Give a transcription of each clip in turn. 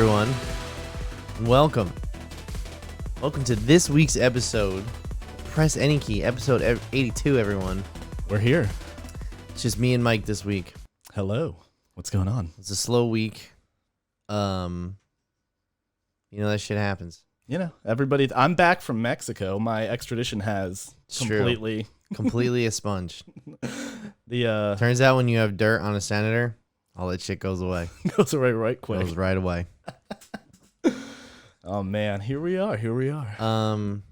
everyone. Welcome to this week's episode. Press any key, episode 82, everyone. We're here. It's just me and Mike this week. Hello. What's going on? It's a slow week. That shit happens. You know, everybody. I'm back from Mexico. My extradition has completely a sponge. The turns out when you have dirt on a senator, all that shit goes away. goes away right quick. Goes right away. Oh man, here we are. Man,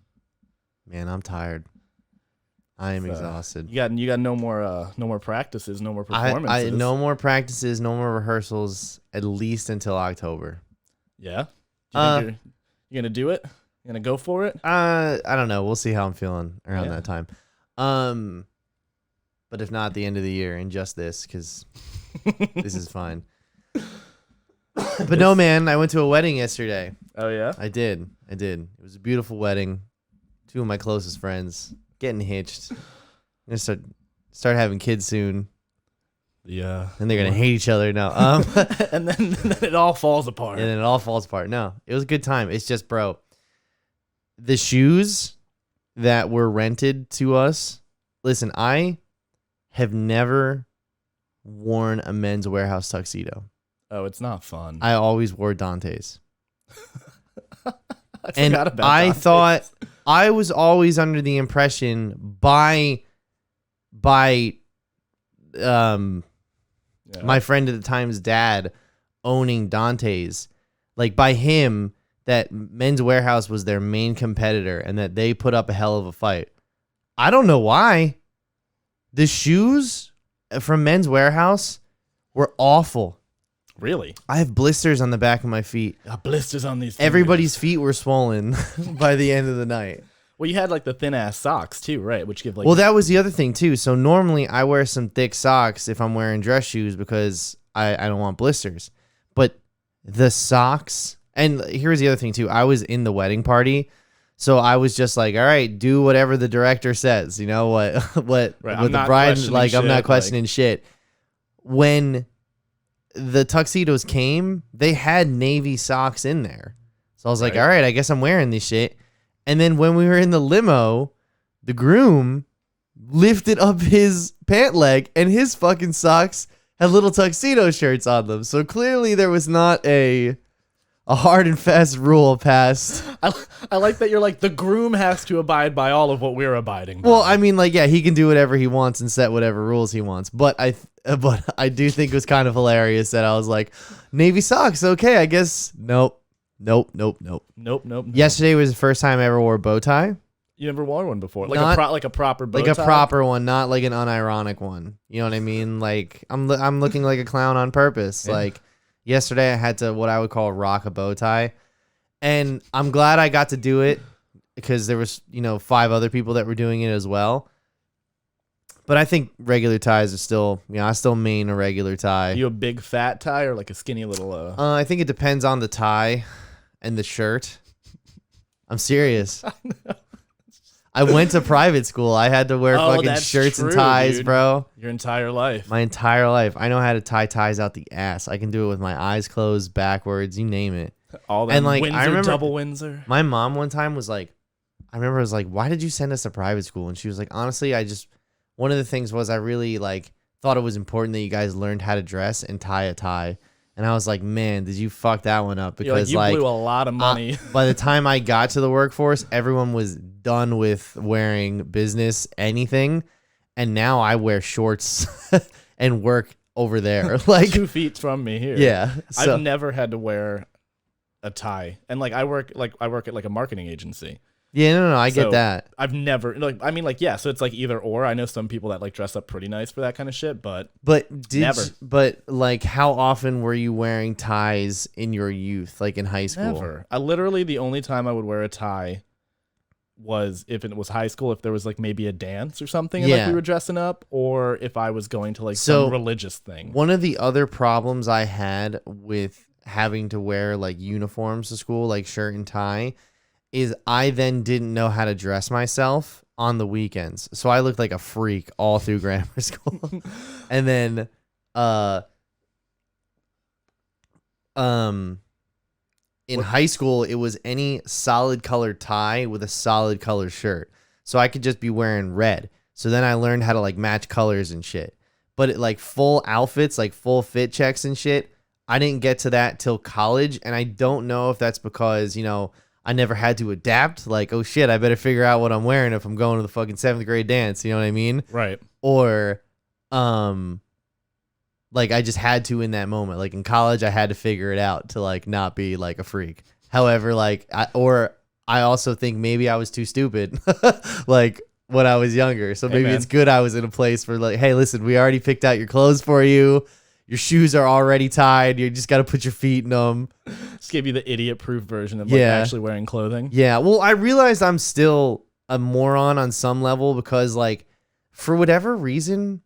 I'm tired. I am exhausted. You got no more practices, no more performances. No more practices, no more rehearsals, at least until October. Yeah. Do you think you're gonna do it? You gonna go for it? I don't know. We'll see how I'm feeling around that time. But if not, at the end of the year, and just this, because this is fine. But no, man, I went to a wedding yesterday. Oh yeah, I did. It was a beautiful wedding. Two of my closest friends getting hitched. I'm gonna start having kids soon. Yeah, and they're gonna hate each other now. and then it all falls apart. And then it all falls apart. No, it was a good time. It's just, bro, the shoes that were rented to us. Listen, I have never worn a Men's Warehouse tuxedo. Oh, it's not fun. I always wore Dante's. I thought I was always under the impression by my friend at the time's dad owning Dante's, like by him, that Men's Warehouse was their main competitor and that they put up a hell of a fight. I don't know why. The shoes from Men's Warehouse were awful. Really? I have blisters on the back of my feet. Blisters on these fingers. Everybody's feet were swollen by the end of the night. Well, you had like the thin ass socks too, right? Which give like. Well, that was the other thing too. So normally I wear some thick socks if I'm wearing dress shoes because I don't want blisters. But the socks, and here's the other thing too. I was in the wedding party, so I was just like, all right, do whatever the director says. You know what right, with the bride, like I'm not questioning shit. When the tuxedos came, they had navy socks in there. So I was like, all right, I guess I'm wearing this shit. And then when we were in the limo, the groom lifted up his pant leg and his fucking socks had little tuxedo shirts on them. So clearly there was not a hard and fast rule passed. I like that you're like, the groom has to abide by all of what we're abiding by. Well, I mean, like, yeah, he can do whatever he wants and set whatever rules he wants. But I do think it was kind of hilarious that I was like, navy socks, okay, I guess. Nope. Yesterday was the first time I ever wore a bow tie. You never wore one before, like a proper bow tie? Like a proper one, not like an unironic one. You know what I mean? Like I'm looking like a clown on purpose. Yeah. Like yesterday, I had to what I would call rock a bow tie, and I'm glad I got to do it because there was 5 other people that were doing it as well. But I think regular ties are still, I still main a regular tie. You a big fat tie or like a skinny little? I think it depends on the tie and the shirt. I'm serious. I know. I went to private school. I had to wear fucking shirts and ties, dude. Bro. Your entire life. My entire life. I know how to tie ties out the ass. I can do it with my eyes closed, backwards, you name it. All that, and like Windsor, I remember, double Windsor. My mom one time was like, why did you send us to private school? And she was like, honestly, one of the things was I really thought it was important that you guys learned how to dress and tie a tie. And I was like, man, did you fuck that one up? Because you blew a lot of money. By the time I got to the workforce, everyone was done with wearing business anything. And now I wear shorts and work over there. Like 2 feet from me here. Yeah. So. I've never had to wear a tie. And I work at like a marketing agency. Yeah, no, I get that. I've never so it's like either or. I know some people that dress up pretty nice for that kind of shit, but never. But how often were you wearing ties in your youth, like in high school? Never. I literally, the only time I would wear a tie was if it was high school, if there was maybe a dance or something and we were dressing up, or if I was going to some religious thing. One of the other problems I had with having to wear uniforms to school, like shirt and tie, is I then didn't know how to dress myself on the weekends. So I looked like a freak all through grammar school. And then In high school, it was any solid colored tie with a solid colored shirt. So I could just be wearing red. So then I learned how to like match colors and shit. But like full outfits, like full fit checks and shit, I didn't get to that till college. And I don't know if that's because, you know, I never had to adapt. Like, oh shit, I better figure out what I'm wearing if I'm going to the fucking 7th grade dance. You know what I mean? Right. Or, like I just had to in that moment. Like in college, I had to figure it out to like not be like a freak. However, like, I also think maybe I was too stupid, like when I was younger. So maybe it's good I was in a place where like, hey, listen, we already picked out your clothes for you. Your shoes are already tied. You just got to put your feet in them. Just give you the idiot-proof version of like actually wearing clothing. Yeah. Well, I realized I'm still a moron on some level because like for whatever reason,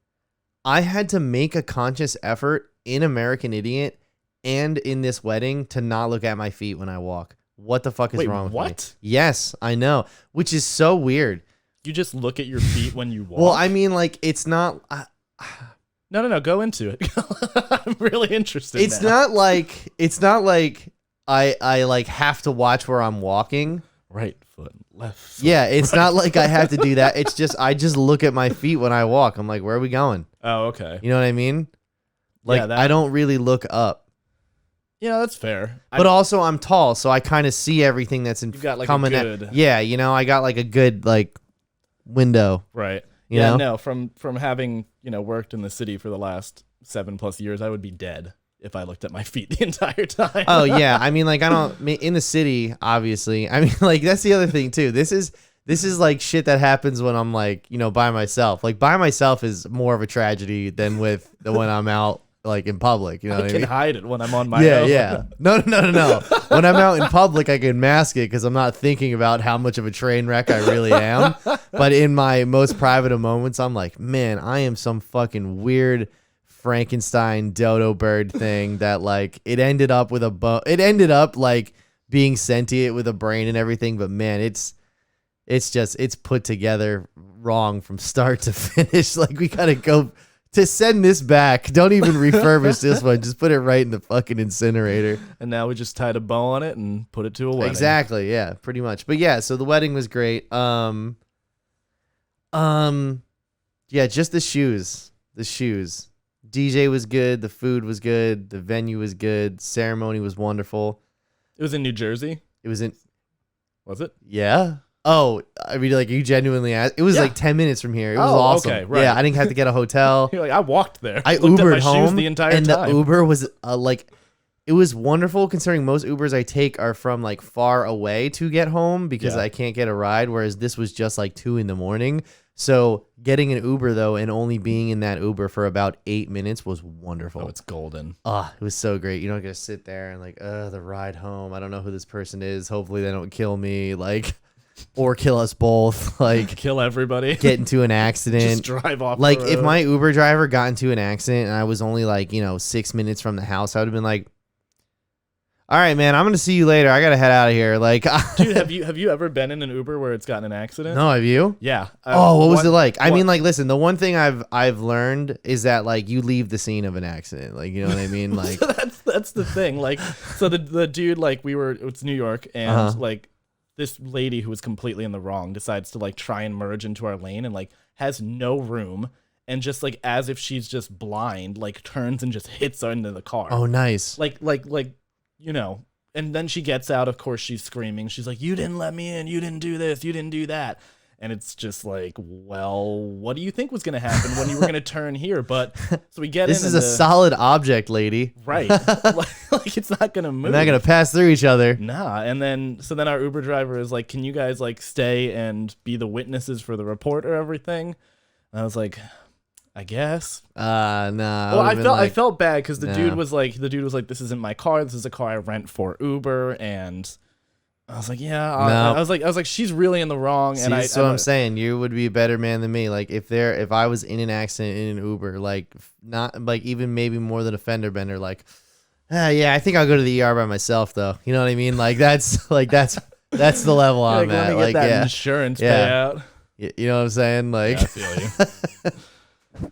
I had to make a conscious effort in American Idiot and in this wedding to not look at my feet when I walk. What the fuck is wrong with me? What? Yes, I know. Which is so weird. You just look at your feet when you walk? Well, I mean, like, it's not... No. Go into it. I'm really interested It's not like I like have to watch where I'm walking. Right foot, left foot. Yeah, it's not like I have to do that. It's just I just look at my feet when I walk. I'm like, where are we going? Oh, okay. You know what I mean? Like, I don't really look up. Yeah, that's fair. But also, I'm tall, so I kind of see everything that's You've got like coming a good... Yeah, you know, I got like a good like window. Right. You know? No, from having, you know, worked in the city for the last 7+ years, I would be dead if I looked at my feet the entire time. Oh yeah, I mean, like I don't in the city, obviously. I mean, like that's the other thing too. This is like shit that happens when I'm like, you know, by myself. Like by myself is more of a tragedy than with when I'm out like in public. You know what I mean? I can hide it when I'm on my own. Yeah. No. When I'm out in public, I can mask it because I'm not thinking about how much of a train wreck I really am. But in my most private of moments, I'm like, man, I am some fucking weird Frankenstein dodo bird thing that like it ended up with it ended up like being sentient with a brain and everything. But man, it's put together wrong from start to finish. Like we gotta go to send this back. Don't even refurbish this one. Just put it right in the fucking incinerator. And now we just tied a bow on it and put it to a wedding. Exactly. Yeah, pretty much. But yeah, so the wedding was great. Yeah, just the shoes. DJ was good. The food was good. The venue was good. Ceremony was wonderful. It was in New Jersey. Was it? Yeah. Oh, I mean, like you genuinely asked. It was like 10 minutes from here. It was awesome. Okay, right. Yeah, I didn't have to get a hotel. You're like, I walked there. I looked Ubered at my home shoes the entire and time. the Uber was like, it was wonderful considering most Ubers I take are from like far away to get home because I can't get a ride. Whereas this was just like 2 a.m. So getting an Uber though and only being in that Uber for about 8 minutes was wonderful. Oh, it's golden. It was so great. You don't get to sit there and like, the ride home. I don't know who this person is. Hopefully they don't kill me. Like. Or kill us both, like kill everybody, get into an accident, just drive off. Like if my Uber driver got into an accident and I was only like 6 minutes from the house, I would have been like, "All right, man, I'm gonna see you later. I gotta head out of here." Like, dude, have you ever been in an Uber where it's gotten an accident? No, have you? Yeah. What was it like? I mean, like, listen, the one thing I've learned is that like you leave the scene of an accident, like you know what I mean, like so that's the thing, like so the dude like it's New York and like. This lady who was completely in the wrong decides to like try and merge into our lane and like has no room and just like as if she's just blind, like turns and just hits into the car. Oh, nice. Like, you know, and then she gets out. Of course, she's screaming. She's like, "You didn't let me in. You didn't do this. You didn't do that." And it's just like, well, what do you think was going to happen when you were going to turn here? But so we get this in. This is a solid object, lady. Right. like it's not going to move. We're not going to pass through each other. Nah. And then our Uber driver is like, can you guys like stay and be the witnesses for the report or everything? And I was like, I guess. Nah. Well, I felt bad because the dude was like, this isn't my car. This is a car I rent for Uber. And I was like, yeah. I was like, she's really in the wrong. See, and I'm saying, you would be a better man than me. Like if I was in an accident in an Uber, like not like even maybe more than a fender bender, like, yeah, I think I'll go to the ER by myself though. You know what I mean? Like that's the level I'm at. Like that insurance payout. You know what I'm saying? Like, I feel you.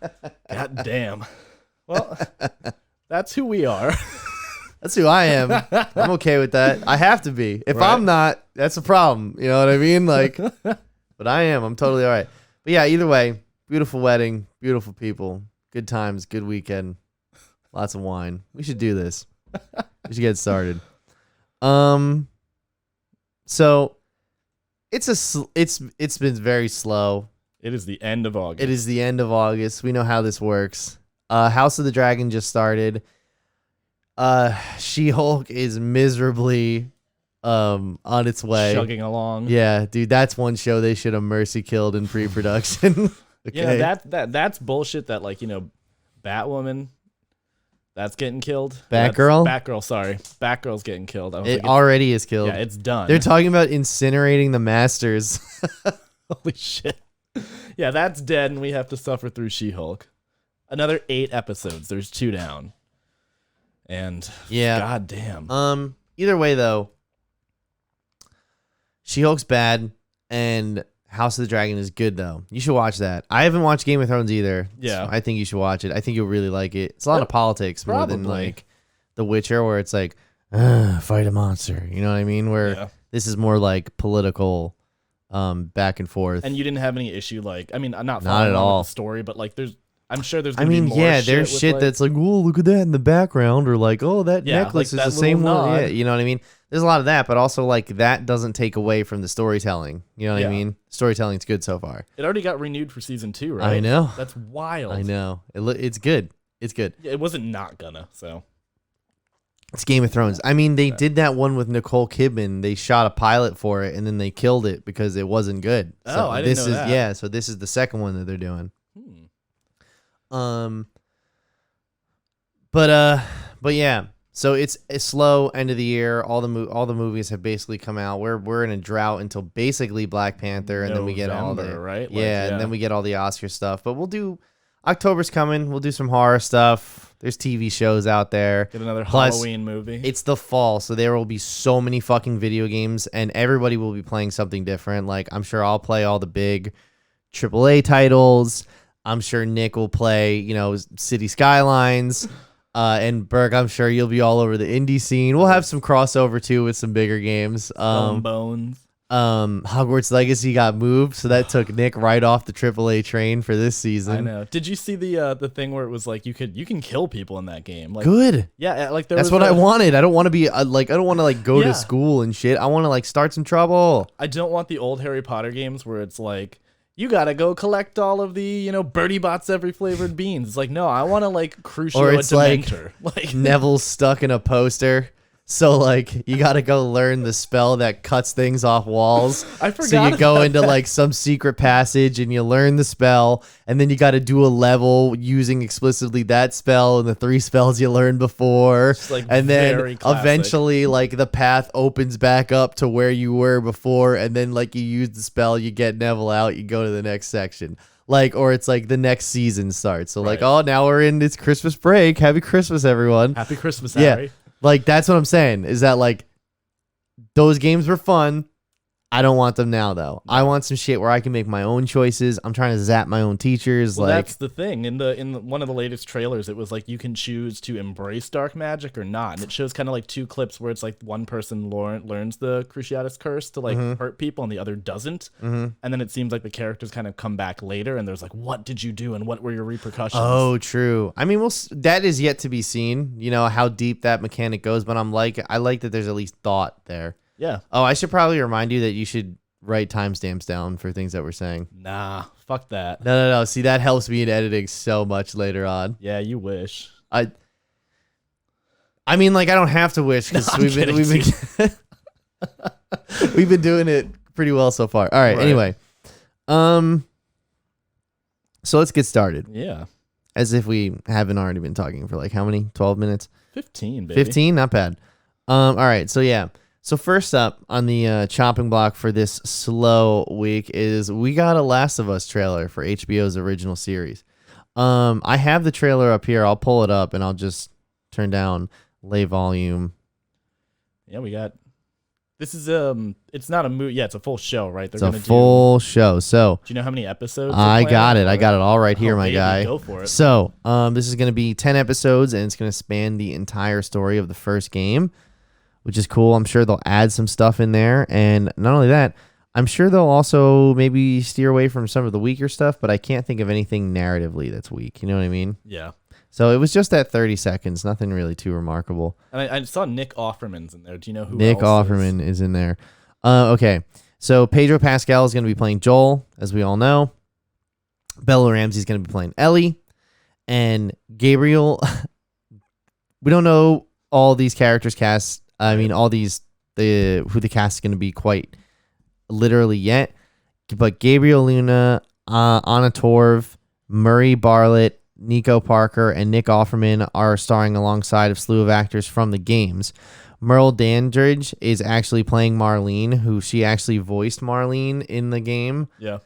God damn. Well, that's who we are. That's who I am. I'm okay with that. I have to be. If I'm not, that's a problem. You know what I mean? Like, but I am. I'm totally all right. But yeah, either way, beautiful wedding, beautiful people, good times, good weekend, lots of wine. We should do this. We should get started. So it's been very slow. It is the end of August. It is the end of August. We know how this works. House of the Dragon just started. She-Hulk is miserably on its way. Chugging along. Yeah, dude, that's one show they should have mercy killed in pre-production. Okay. Yeah, that's bullshit that like, Batwoman, that's getting killed. Batgirl? Batgirl, sorry. Batgirl's getting killed. It already is killed. Yeah, it's done. They're talking about incinerating the Masters. Holy shit. Yeah, that's dead and we have to suffer through She-Hulk. Another 8 episodes. There's 2 down. And yeah, goddamn. Either way though, She-Hulk's bad and House of the Dragon is good though. You should watch that. I haven't watched Game of Thrones either. Yeah, so I think you should watch it. I think you'll really like it. It's a lot of politics more than like The Witcher, where it's like fight a monster. You know what I mean? Where this is more like political, back and forth. And you didn't have any issue like, I mean, not at all with the story, but like I'm sure there's. There's shit that's like, oh, look at that in the background, or like, oh, that necklace is the same one. Yeah, you know what I mean? There's a lot of that, but also like that doesn't take away from the storytelling. You know what I mean? Storytelling's good so far. It already got renewed for season 2, right? I know. That's wild. I know. It's good. It's good. Yeah, it wasn't not gonna. So it's Game of Thrones. I mean, they did that one with Nicole Kidman. They shot a pilot for it and then they killed it because it wasn't good. So I didn't know that. Yeah. So this is the second one that they're doing. But yeah, so it's a slow end of the year. All the movies have basically come out. We're in a drought until basically Black Panther, and then we get all the right, and then we get all the Oscar stuff. But we'll do October's coming. We'll do some horror stuff. There's TV shows out there. Get another Halloween movie. It's the fall, so there will be so many fucking video games, and everybody will be playing something different. Like I'm sure I'll play all the big AAA titles. I'm sure Nick will play, City Skylines. And Berg, I'm sure you'll be all over the indie scene. We'll have some crossover too with some bigger games. Bones. Hogwarts Legacy got moved, so that took Nick right off the AAA train for this season. I know. Did you see the thing where it was like you can kill people in that game? Like, good. Yeah, like that's what I wanted. I don't want to be I don't want to go to school and shit. I want to start some trouble. I don't want the old Harry Potter games where it's like, you gotta go collect all of the, Birdie Bots every flavored beans. It's like, no, I want to Crucio or it's a Dementor. Like Neville's stuck in a poster. So you gotta go learn the spell that cuts things off walls. I forgot. So you go into some secret passage and you learn the spell, and then you gotta do a level using explicitly that spell and the 3 spells you learned before. And then eventually the path opens back up to where you were before, and then you use the spell, you get Neville out, you go to the next section. Or it's the next season starts. So oh, now we're in this Christmas break. Happy Christmas, everyone. Happy Christmas, Harry. Yeah. That's what I'm saying, is that those games were fun. I don't want them now though. I want some shit where I can make my own choices. I'm trying to zap my own teachers. Well, that's the thing. In one of the latest trailers, it was you can choose to embrace dark magic or not. And it shows kind of 2 clips where it's one person learns the Cruciatus Curse to hurt people and the other doesn't. And then it seems like the characters kind of come back later and there's what did you do and what were your repercussions? Oh, true. I mean, that is yet to be seen, how deep that mechanic goes. But I like that there's at least thought there. Yeah. Oh, I should probably remind you that you should write timestamps down for things that we're saying. Nah, fuck that. No. See, that helps me in editing so much later on. Yeah, you wish. I mean, I don't have to wish because we've been doing it pretty well so far. All right. Anyway, so let's get started. Yeah. As if we haven't already been talking for how many? 12 minutes? 15, baby. 15? Not bad. All right. So yeah. So first up on the chopping block for this slow week is we got a Last of Us trailer for HBO's original series. I have the trailer up here. I'll pull it up and I'll just turn down lay volume. Yeah, we got This is it's not a movie. Yeah, it's a full show, right? They're It's a gonna full show. So do you know how many episodes? I got it. I got it all right here, my baby, guy. go for it. So this is going to be 10 episodes, and it's going to span the entire story of the first game, which is cool. I'm sure they'll add some stuff in there. And not only that, I'm sure they'll also maybe steer away from some of the weaker stuff, but I can't think of anything narratively that's weak. You know what I mean? Yeah. So it was just that 30 seconds. Nothing really too remarkable. And I saw Nick Offerman's in there. Do you know who Nick else Offerman is in there. Okay. So Pedro Pascal is going to be playing Joel, as we all know. Bella Ramsey is going to be playing Ellie. And Gabriel, we don't know all these characters cast. I mean, all these, who the cast is going to be quite literally yet. But Gabriel Luna, Anna Torv, Murray Bartlett, Nico Parker, and Nick Offerman are starring alongside a slew of actors from the games. Merle Dandridge is actually playing Marlene, who she actually voiced Marlene in the game. Yeah.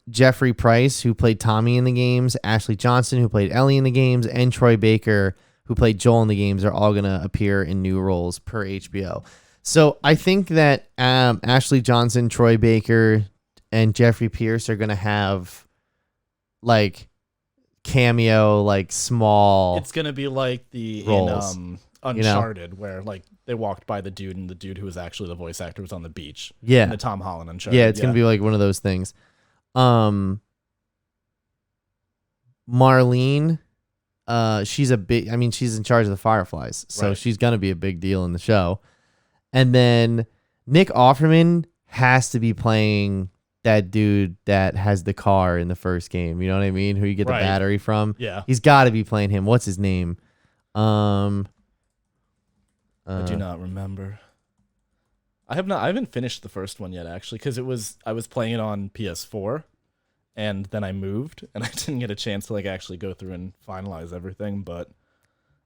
Jeffrey Price, who played Tommy in the games, Ashley Johnson, who played Ellie in the games, and Troy Baker, who played Joel in the games, are all going to appear in new roles per HBO. So I think that Ashley Johnson, Troy Baker, and Jeffrey Pierce are going to have like cameo, like small. It's gonna be like the roles, in Uncharted, where like they walked by the dude, and the dude who was actually the voice actor was on the beach. Yeah, in the Tom Holland Uncharted. Yeah, it's gonna be like one of those things. Marlene, she's a big. I mean, she's in charge of the Fireflies, so Right. she's gonna be a big deal in the show. And then Nick Offerman has to be playing that dude that has the car in the first game. You know what I mean? Who you get the Right. battery from. Yeah. He's got to be playing him. What's his name? I do not remember. I haven't finished the first one yet, actually, because I was playing it on PS4, and then I moved, and I didn't get a chance to like actually go through and finalize everything. But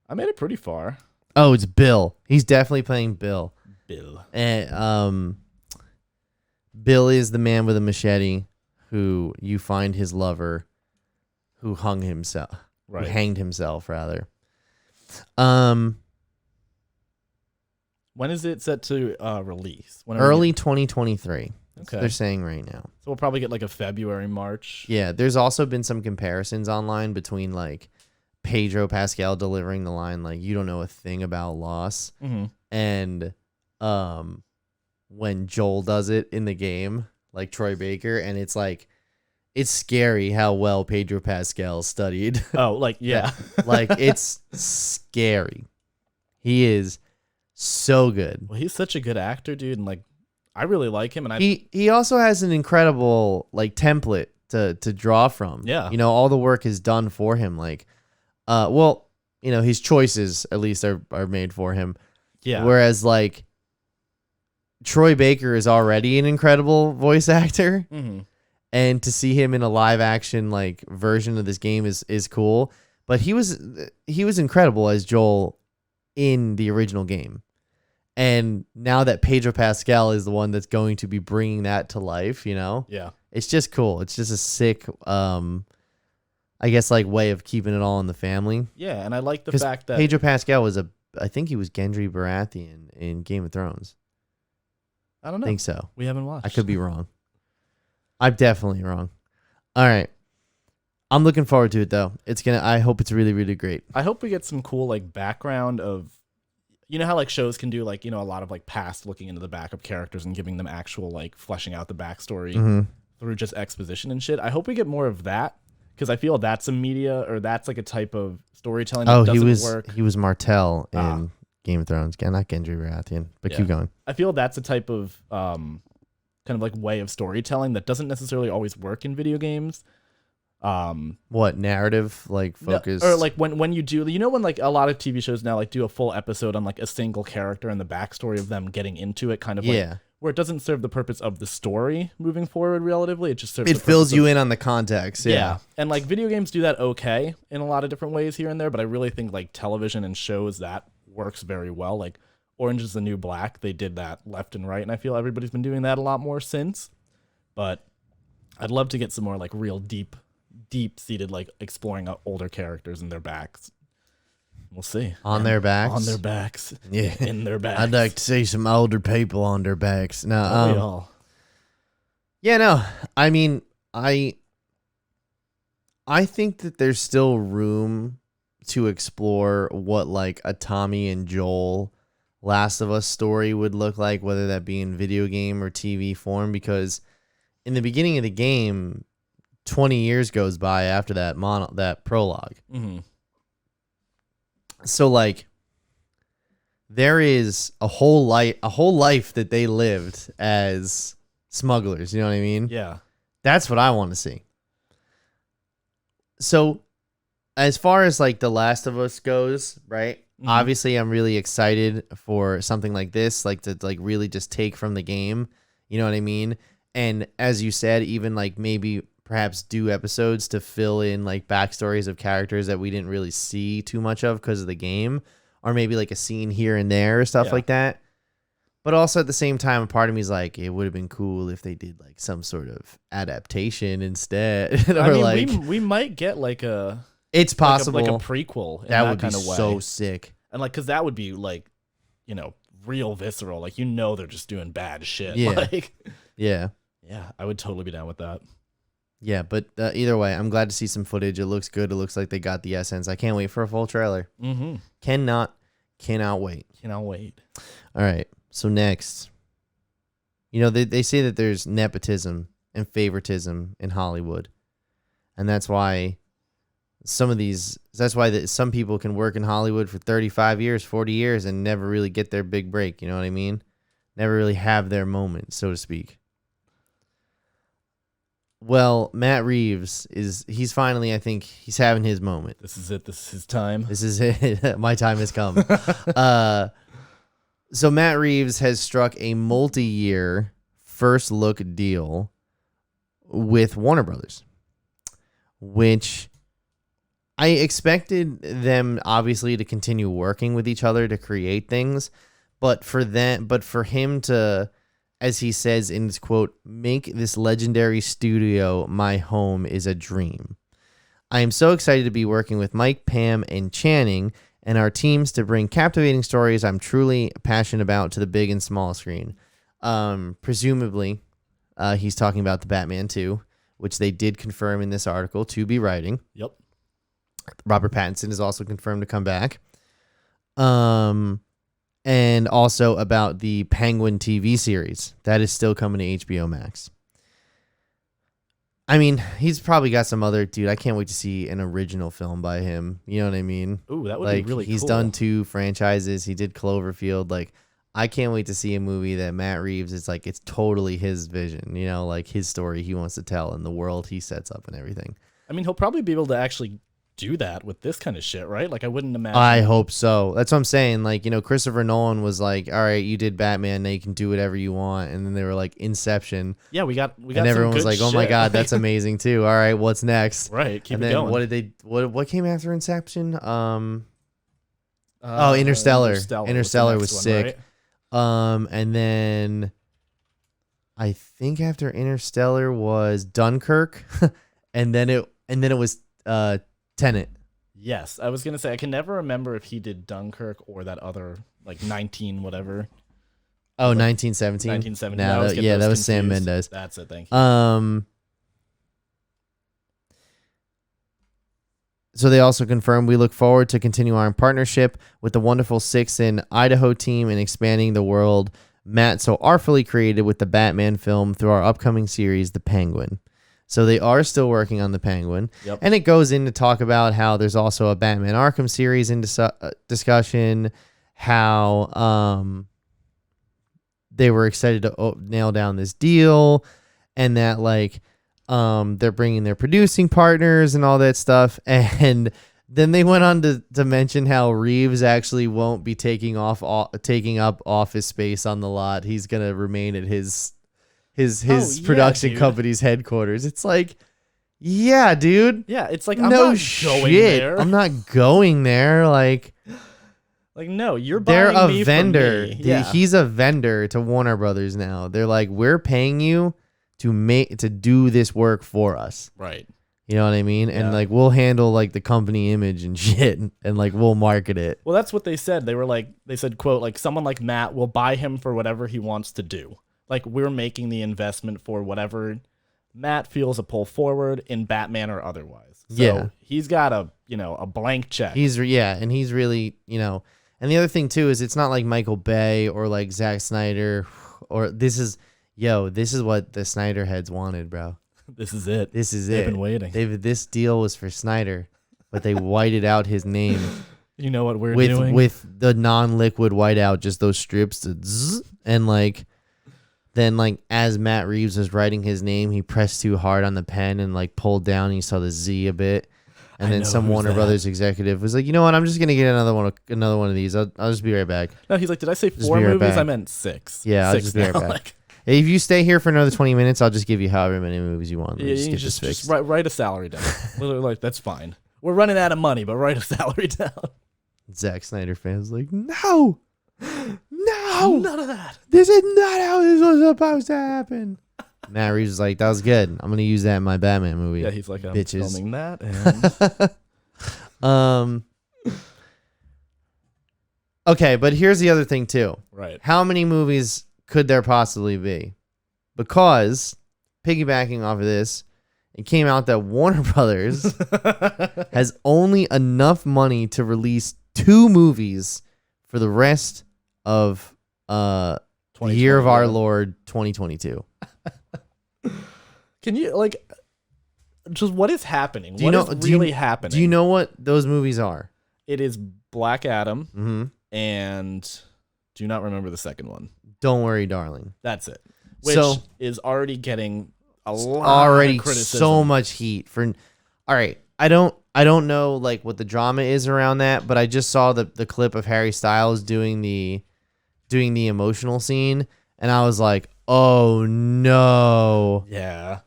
I made it pretty far. Oh, it's Bill. He's definitely playing Bill. Bill. And Bill is the man with a machete who you find his lover who hung himself. Right. Who hanged himself, rather. When is it set to release? When Early 2023. That's Okay. what they're saying right now. So we'll probably get like a February, March. Yeah, there's also been some comparisons online between like Pedro Pascal delivering the line like you don't know a thing about loss, Mm-hmm. and when Joel does it in the game, like Troy Baker, and it's like it's scary how well Pedro Pascal studied. Oh, like yeah. Like it's scary. He is so good. Well, he's such a good actor, dude, and like I really like him. And He also has an incredible like template to draw from. Yeah. You know, all the work is done for him. Like, well, you know, his choices at least are made for him. yeah. Whereas like Troy Baker is already an incredible voice actor, Mm-hmm. and to see him in a live action like version of this game is cool. But he was incredible as Joel in the original game. And now that Pedro Pascal is the one that's going to be bringing that to life, you know, Yeah. it's just cool. It's just a sick, I guess, like way of keeping it all in the family. Yeah, and I like the 'Cause fact that Pedro Pascal was I think he was Gendry Baratheon in Game of Thrones. I don't know. I think so. We haven't watched. I could be wrong. I'm definitely wrong. All right. I'm looking forward to it though. I hope it's really, really great. I hope we get some cool like background of, you know how like shows can do like, you know, a lot of like past looking into the back of characters and giving them actual like fleshing out the backstory through just exposition and shit. I hope we get more of that, because I feel that's a media, or that's like a type of storytelling that doesn't work. He was Martell in Game of Thrones. Not Gendry Baratheon, but Yeah. keep going. I feel that's a type of kind of like way of storytelling that doesn't necessarily always work in video games. What narrative like focus or like when you do, you know, when like a lot of TV shows now like do a full episode on like a single character and the backstory of them getting into it, kind of like Yeah. where it doesn't serve the purpose of the story moving forward relatively. It just serves It the fills purpose you of, in on the context. yeah. And like video games do that okay in a lot of different ways here and there, but I really think like television and shows that works very well. Like Orange is the New Black, they did that left and right, and I feel everybody's been doing that a lot more since. But I'd love to get some more like real deep seated like exploring older characters and their backs We'll see. On their backs? On their backs. Yeah. In their backs. I'd like to see some older people on their backs. No, all. Yeah, no. I mean, I think that there's still room to explore what like a Tommy and Joel Last of Us story would look like, whether that be in video game or TV form, because in the beginning of the game, 20 years goes by after that prologue. Mm-hmm. So like there is a whole life that they lived as smugglers, you know what I mean? Yeah. That's what I want to see. So as far as like The Last of Us goes, right? Mm-hmm. Obviously I'm really excited for something like this, like to like really just take from the game, you know what I mean? And as you said, even like maybe perhaps do episodes to fill in like backstories of characters that we didn't really see too much of because of the game, or maybe like a scene here and there or stuff like that. But also at the same time, a part of me is like, it would have been cool if they did like some sort of adaptation instead. Or I mean, like we might get like a. It's possible like a prequel. In that would kind be of way. So sick. And like, because that would be like, you know, real visceral. Like, you know, they're just doing bad shit. Yeah. Like, yeah. Yeah, I would totally be down with that. Yeah, but either way, I'm glad to see some footage. It looks good. It looks like they got the essence. I can't wait for a full trailer. Mm-hmm. Cannot wait. Cannot wait. All right. So next, you know, they say that there's nepotism and favoritism in Hollywood. And that's why some people can work in Hollywood for 35 years, 40 years and never really get their big break. You know what I mean? Never really have their moment, so to speak. Well, Matt Reeves he's finally, I think he's having his moment. This is it. This is his time. This is it. My time has come. So Matt Reeves has struck a multi-year first look deal with Warner Brothers, which I expected them obviously to continue working with each other to create things, but for him to, as he says in his quote, make this legendary studio my home is a dream. I am so excited to be working with Mike, Pam, and Channing and our teams to bring captivating stories I'm truly passionate about to the big and small screen. Presumably, he's talking about the Batman 2, which they did confirm in this article to be writing. Yep. Robert Pattinson is also confirmed to come back. And also about the Penguin TV series that is still coming to HBO Max. I mean, he's probably got some other dude. I can't wait to see an original film by him. You know what I mean? Ooh, that would be really cool. He's done 2 franchises. He did Cloverfield. Like, I can't wait to see a movie that Matt Reeves is like, it's totally his vision, you know, like his story he wants to tell and the world he sets up and everything. I mean, he'll probably be able to actually do that with this kind of shit, right? Like, I wouldn't imagine. I hope so. That's what I'm saying. Like, you know, Christopher Nolan was like, all right, you did Batman, now you can do whatever you want. And then they were like, Inception. Yeah, we got and everyone was like, oh my God, that's amazing too. All right, what's next? Right, keep and it then going. What came after Inception? Interstellar. Interstellar was sick. Right? And then I think after Interstellar was Dunkirk, and then it was Tenet. Yes, I was gonna say I can never remember if he did Dunkirk or that other like 19 whatever. Oh, 1917. 1917. No, that was Sam Mendes. That's it. Thank you. So they also confirmed we look forward to continue our partnership with the wonderful Six in Idaho team and expanding the world Matt so artfully created with the Batman film through our upcoming series, The Penguin. So they are still working on The Penguin. Yep. And it goes in to talk about how there's also a Batman Arkham series in discussion, how they were excited to nail down this deal, and that like they're bringing their producing partners and all that stuff. And then they went on to mention how Reeves actually won't be taking up office space on the lot. He's going to remain at his production company's headquarters. It's like, yeah, dude. Yeah, it's like, I'm not going there. I'm not going there. Like no, you're buying they're a me vendor. From me. Yeah. He's a vendor to Warner Brothers now. They're like, we're paying you to do this work for us. Right. You know what I mean? And Yeah. like we'll handle like the company image and shit, and like we'll market it. Well, that's what they said. They said, quote, like someone like Matt will buy him for whatever he wants to do. Like we're making the investment for whatever Matt feels a pull forward in Batman or otherwise. So Yeah. he's got a blank check. And he's really, and the other thing too is it's not like Michael Bay or like Zack Snyder, or this is what the Snyder heads wanted, bro. This is it. This is They've it. been waiting. This deal was for Snyder, but they whited out his name. You know what we're doing? With the non-liquid whiteout, just those strips that zzz, and like then like as Matt Reeves was writing his name, he pressed too hard on the pen and like pulled down and you saw the Z a bit. And then some Warner Brothers executive was like, you know what, I'm just gonna get another one of these. I'll just be right back. No, he's like, did I say 4 movies? I meant 6. Yeah, I'll just be right back. If you stay here for another 20 minutes, I'll just give you however many movies you want. Yeah, you just write a salary down. Literally, like, that's fine. We're running out of money, but write a salary down. Zack Snyder fans like, no, none of that. This is not how this was supposed to happen. Matt Reeves is like, that was good. I'm gonna use that in my Batman movie. Yeah, he's like, I'm bitches. filming that. And Okay, but here's the other thing too. right. How many movies could there possibly be? Because piggybacking off of this, it came out that Warner Brothers has only enough money to release 2 movies for the rest of the year of our Lord 2022. Can you like just what is happening? What is really happening? Do you know what those movies are? It is Black Adam Mm-hmm. and do not remember the second one. Don't worry, darling. That's it. Which is already getting a lot Already of criticism. so much heat for. All right, I don't know like what the drama is around that, but I just saw the clip of Harry Styles doing the emotional scene, and I was like, oh no. Yeah.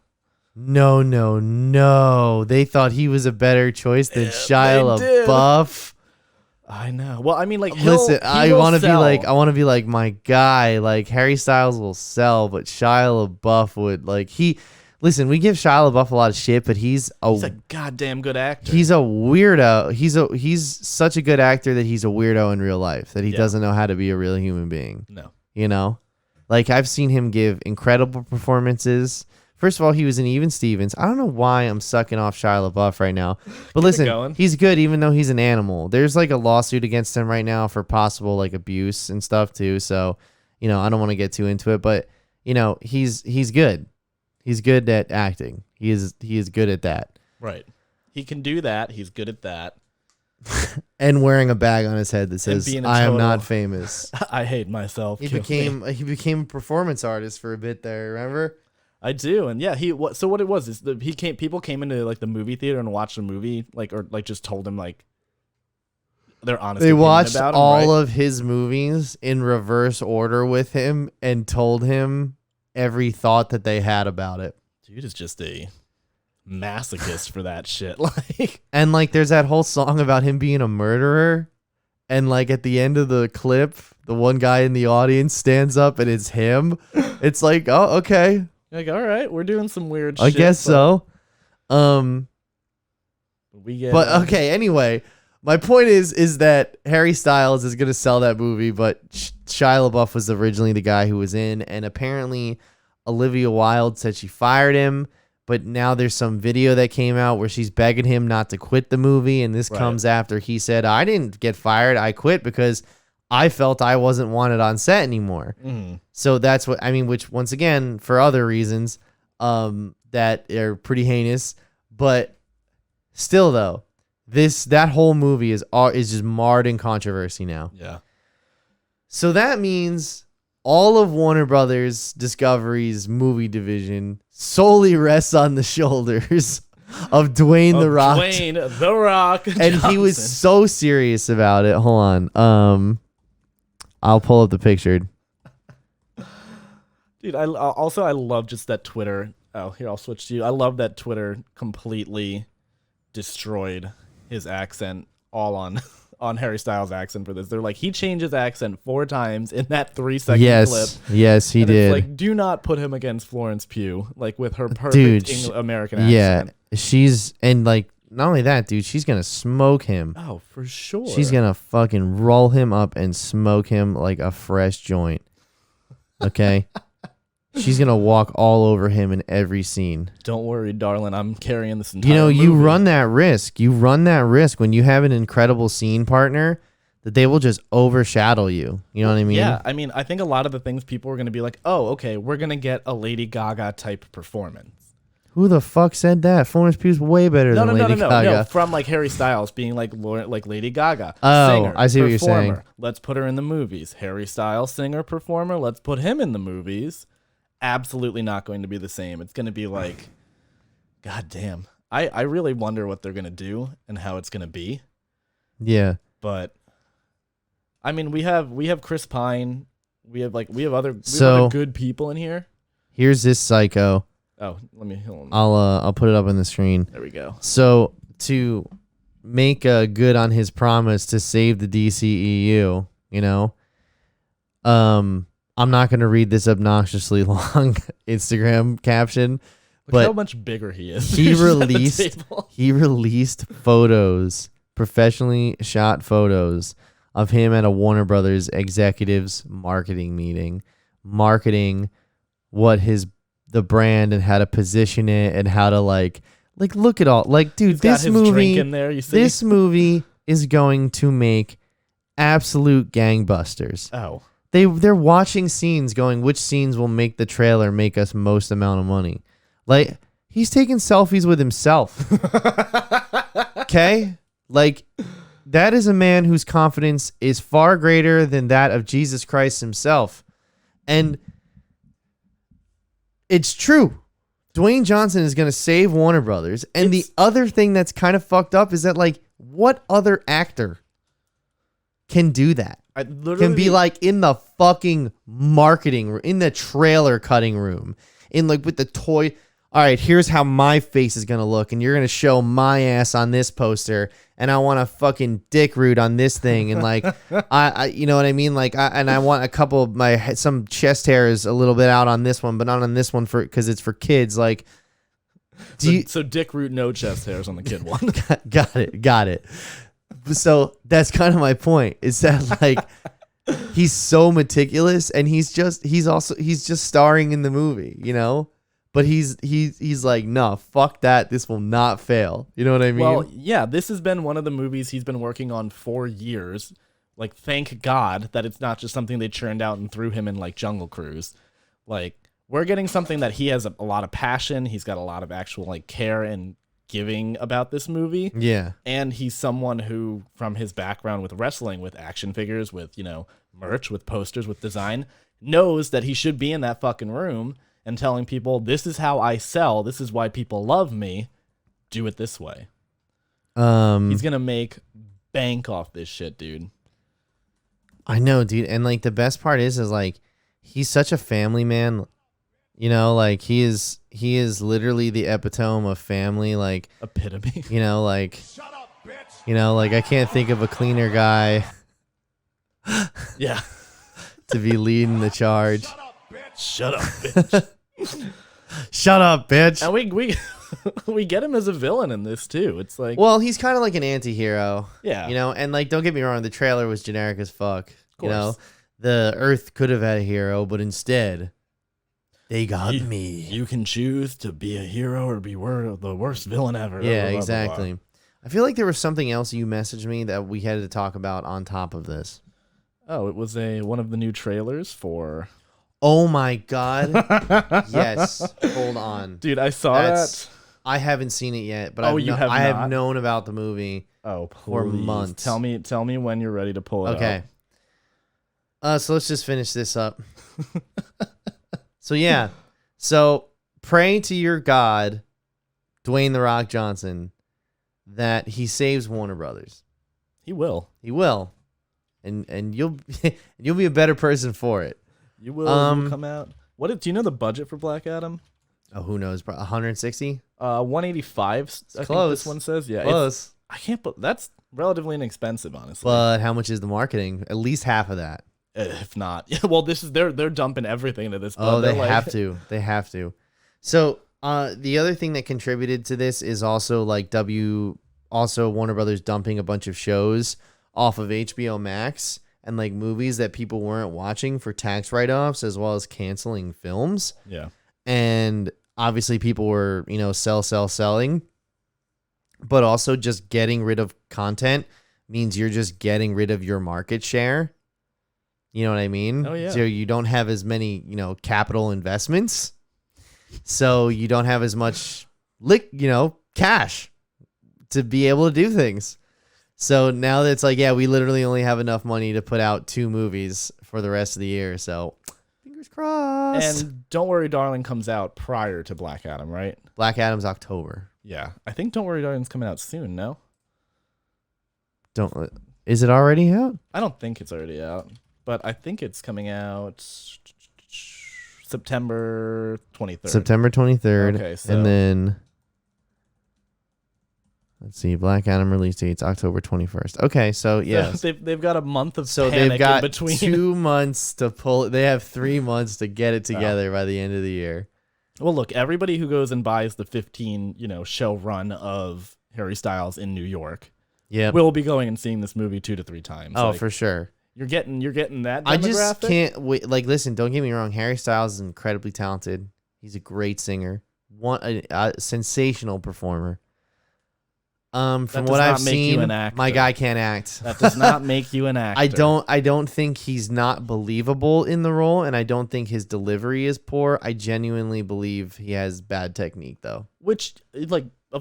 No. They thought he was a better choice than Shia LaBeouf. I know. Well, I mean, like, listen, I want to be like my guy. Like Harry Styles will sell, but Shia LaBeouf would listen. We give Shia LaBeouf a lot of shit, but he's a goddamn good actor. He's a weirdo. He's such a good actor that he's a weirdo in real life. That he doesn't know how to be a real human being. No. Like I've seen him give incredible performances. First of all, he was in Even Stevens. I don't know why I'm sucking off Shia LaBeouf right now. But listen, he's good even though he's an animal. There's like a lawsuit against him right now for possible like abuse and stuff too. So, I don't want to get too into it, but he's good. He's good at acting. He is good at that. Right. He can do that. He's good at that. And wearing a bag on his head that says I am not famous. I hate myself. He became a performance artist for a bit there, remember? I do, and yeah, so what it was is people came into like the movie theater and watched the movie, or just told him like their honest They opinion watched about him, all right? of his movies in reverse order with him and told him every thought that they had about it. Dude is just a masochist for that shit. Like, and like there's that whole song about him being a murderer, and like at the end of the clip, the one guy in the audience stands up and it's him. It's like, oh, okay. like, all right, we're doing some weird shit. I guess so. But okay, anyway, my point is that Harry Styles is going to sell that movie, but Shia LaBeouf was originally the guy who was in, and apparently Olivia Wilde said she fired him, but now there's some video that came out where she's begging him not to quit the movie, and this comes after he said, I didn't get fired, I quit because I felt I wasn't wanted on set anymore. So that's what I mean, which once again, for other reasons, that are pretty heinous, but still though, that whole movie is just marred in controversy now. Yeah. So that means all of Warner Brothers Discovery's movie division solely rests on the shoulders of Dwayne The Rock. Dwayne The Rock Johnson. And he was so serious about it. Hold on. I'll pull up the picture. Dude, I love just that Twitter. Oh, here, I'll switch to you. I love that Twitter completely destroyed his accent all on on Harry Styles' accent for this. They're like, he changed his accent 4 times in that 3-second clip. Yes, he did. It's like, do not put him against Florence Pugh, like with her perfect American accent. Yeah, she's and like not only that, dude, she's gonna smoke him. Oh, for sure. She's gonna fucking roll him up and smoke him like a fresh joint. Okay. She's gonna walk all over him in every scene. Don't worry, darling. I'm carrying this entire You movie. run that risk. You run that risk when you have an incredible scene partner that they will just overshadow you. You know what I mean? Yeah, I mean, I think a lot of the things people are gonna be like, oh, okay, we're gonna get a Lady Gaga type performance. Who the fuck said that? Florence Pugh's way better than Lady Gaga. No, from like Harry Styles being like Lady Gaga. Oh, singer, I see what you're performer. saying. Let's put her in the movies. Harry Styles, singer, performer. Let's put him in the movies. Absolutely not going to be the same. It's going to be like, God damn. I really wonder what they're going to do and how it's going to be. Yeah. But I mean, we have Chris Pine. We have other good people in here. Here's this psycho. Oh, hold on. I'll put it up on the screen. There we go. So to make good on his promise to save the DCEU, I'm not going to read this obnoxiously long Instagram caption, Look how much bigger he is. He released photos, professionally shot photos of him at a Warner Brothers executives marketing meeting, marketing what the brand and how to position it and how to like look at all dude, this movie in there, you see? This movie is going to make absolute gangbusters. Oh. They're watching scenes going, which scenes will make the trailer make us most amount of money? Like, he's taking selfies with himself. Okay? Like, that is a man whose confidence is far greater than that of Jesus Christ himself. And it's true. Dwayne Johnson is going to save Warner Brothers. And the other thing that's kind of fucked up is that, like, what other actor can do that? Can be like in the fucking marketing room, in the trailer cutting room, in like with the toy. All right, here's how my face is going to look. And you're going to show my ass on this poster. And I want a fucking dick root on this thing. And like, I you know what I mean? Like, I want a couple of some chest hairs a little bit out on this one, but not on this one because it's for kids. Like, so dick root, no chest hairs on the kid one. Got it. So that's kind of my point. Is that like he's so meticulous and he's just starring in the movie, But he's like, no, fuck that. This will not fail. You know what I mean? Well, yeah, this has been one of the movies he's been working on for years. Like, thank God that it's not just something they churned out and threw him in like Jungle Cruise. Like, we're getting something that he has a lot of passion. He's got a lot of actual like care and giving about this movie. Yeah. And he's someone who, from his background with wrestling, with action figures, with, merch, with posters, with design, knows that he should be in that fucking room and telling people, this is how I sell. This is why people love me. Do it this way. He's going to make bank off this shit, dude. I know, dude. And like the best part is like, he's such a family man. Like he is literally the epitome of family, like epitome. Like, shut up, bitch. Like I can't think of a cleaner guy. Yeah. To be leading the charge. Shut up, bitch. Shut up, bitch. And we get him as a villain in this too. It's like, well, he's kind of like an anti-hero. Yeah. And like, don't get me wrong, the trailer was generic as fuck. The Earth could have had a hero, but instead they got me. You can choose to be a hero or be the worst villain ever. Yeah, blah, blah, exactly. Blah. I feel like there was something else you messaged me that we had to talk about on top of this. Oh, it was one of the new trailers for... Oh my God. Yes. Hold on. Dude, I saw that. I haven't seen it yet, but I have known about the movie for months. Tell me when you're ready to pull it Okay. So let's just finish this up. So yeah. So pray to your God, Dwayne The Rock Johnson, that he saves Warner Brothers. He will. He will. And you'll be a better person for it. You will come out. Do you know the budget for Black Adam? Oh, who knows? 160? 185. It's I close. think this one says. Yeah. Close. I can't. That's relatively inexpensive, honestly. But how much is the marketing? At least half of that. If not, well, this is they're dumping everything into this. Oh, they have to. They have to. So the other thing that contributed to this is also like Warner Brothers dumping a bunch of shows off of HBO Max and like movies that people weren't watching for tax write-offs, as well as canceling films. Yeah. And obviously people were, selling. But also just getting rid of content means you're just getting rid of your market share. You know what I mean? Oh, yeah. So you don't have as many, capital investments. So you don't have as much, cash to be able to do things. So now that it's like, yeah, we literally only have enough money to put out 2 movies for the rest of the year. So fingers crossed. And Don't Worry Darling comes out prior to Black Adam, right? Black Adam's October. Yeah. I think Don't Worry Darling's coming out soon, no? Is it already out? I don't think it's already out, but I think it's coming out September 23rd. September 23rd. Okay, so and then let's see, Black Adam release dates October 21st. Okay, so yeah, they've got a month of so panic they've got in between. 2 months to pull. They have 3 months to get it together by the end of the year. Well, look, everybody who goes and buys the 15, show run of Harry Styles in New York, will be going and seeing this movie 2 to 3 times. Oh, for sure. You're getting that demographic. I just can't wait. Like, listen, don't get me wrong. Harry Styles is incredibly talented. He's a great singer. A sensational performer. From what I've seen, my guy can't act. That does not make you an actor. I don't think he's not believable in the role, and I don't think his delivery is poor. I genuinely believe he has bad technique, though. Which,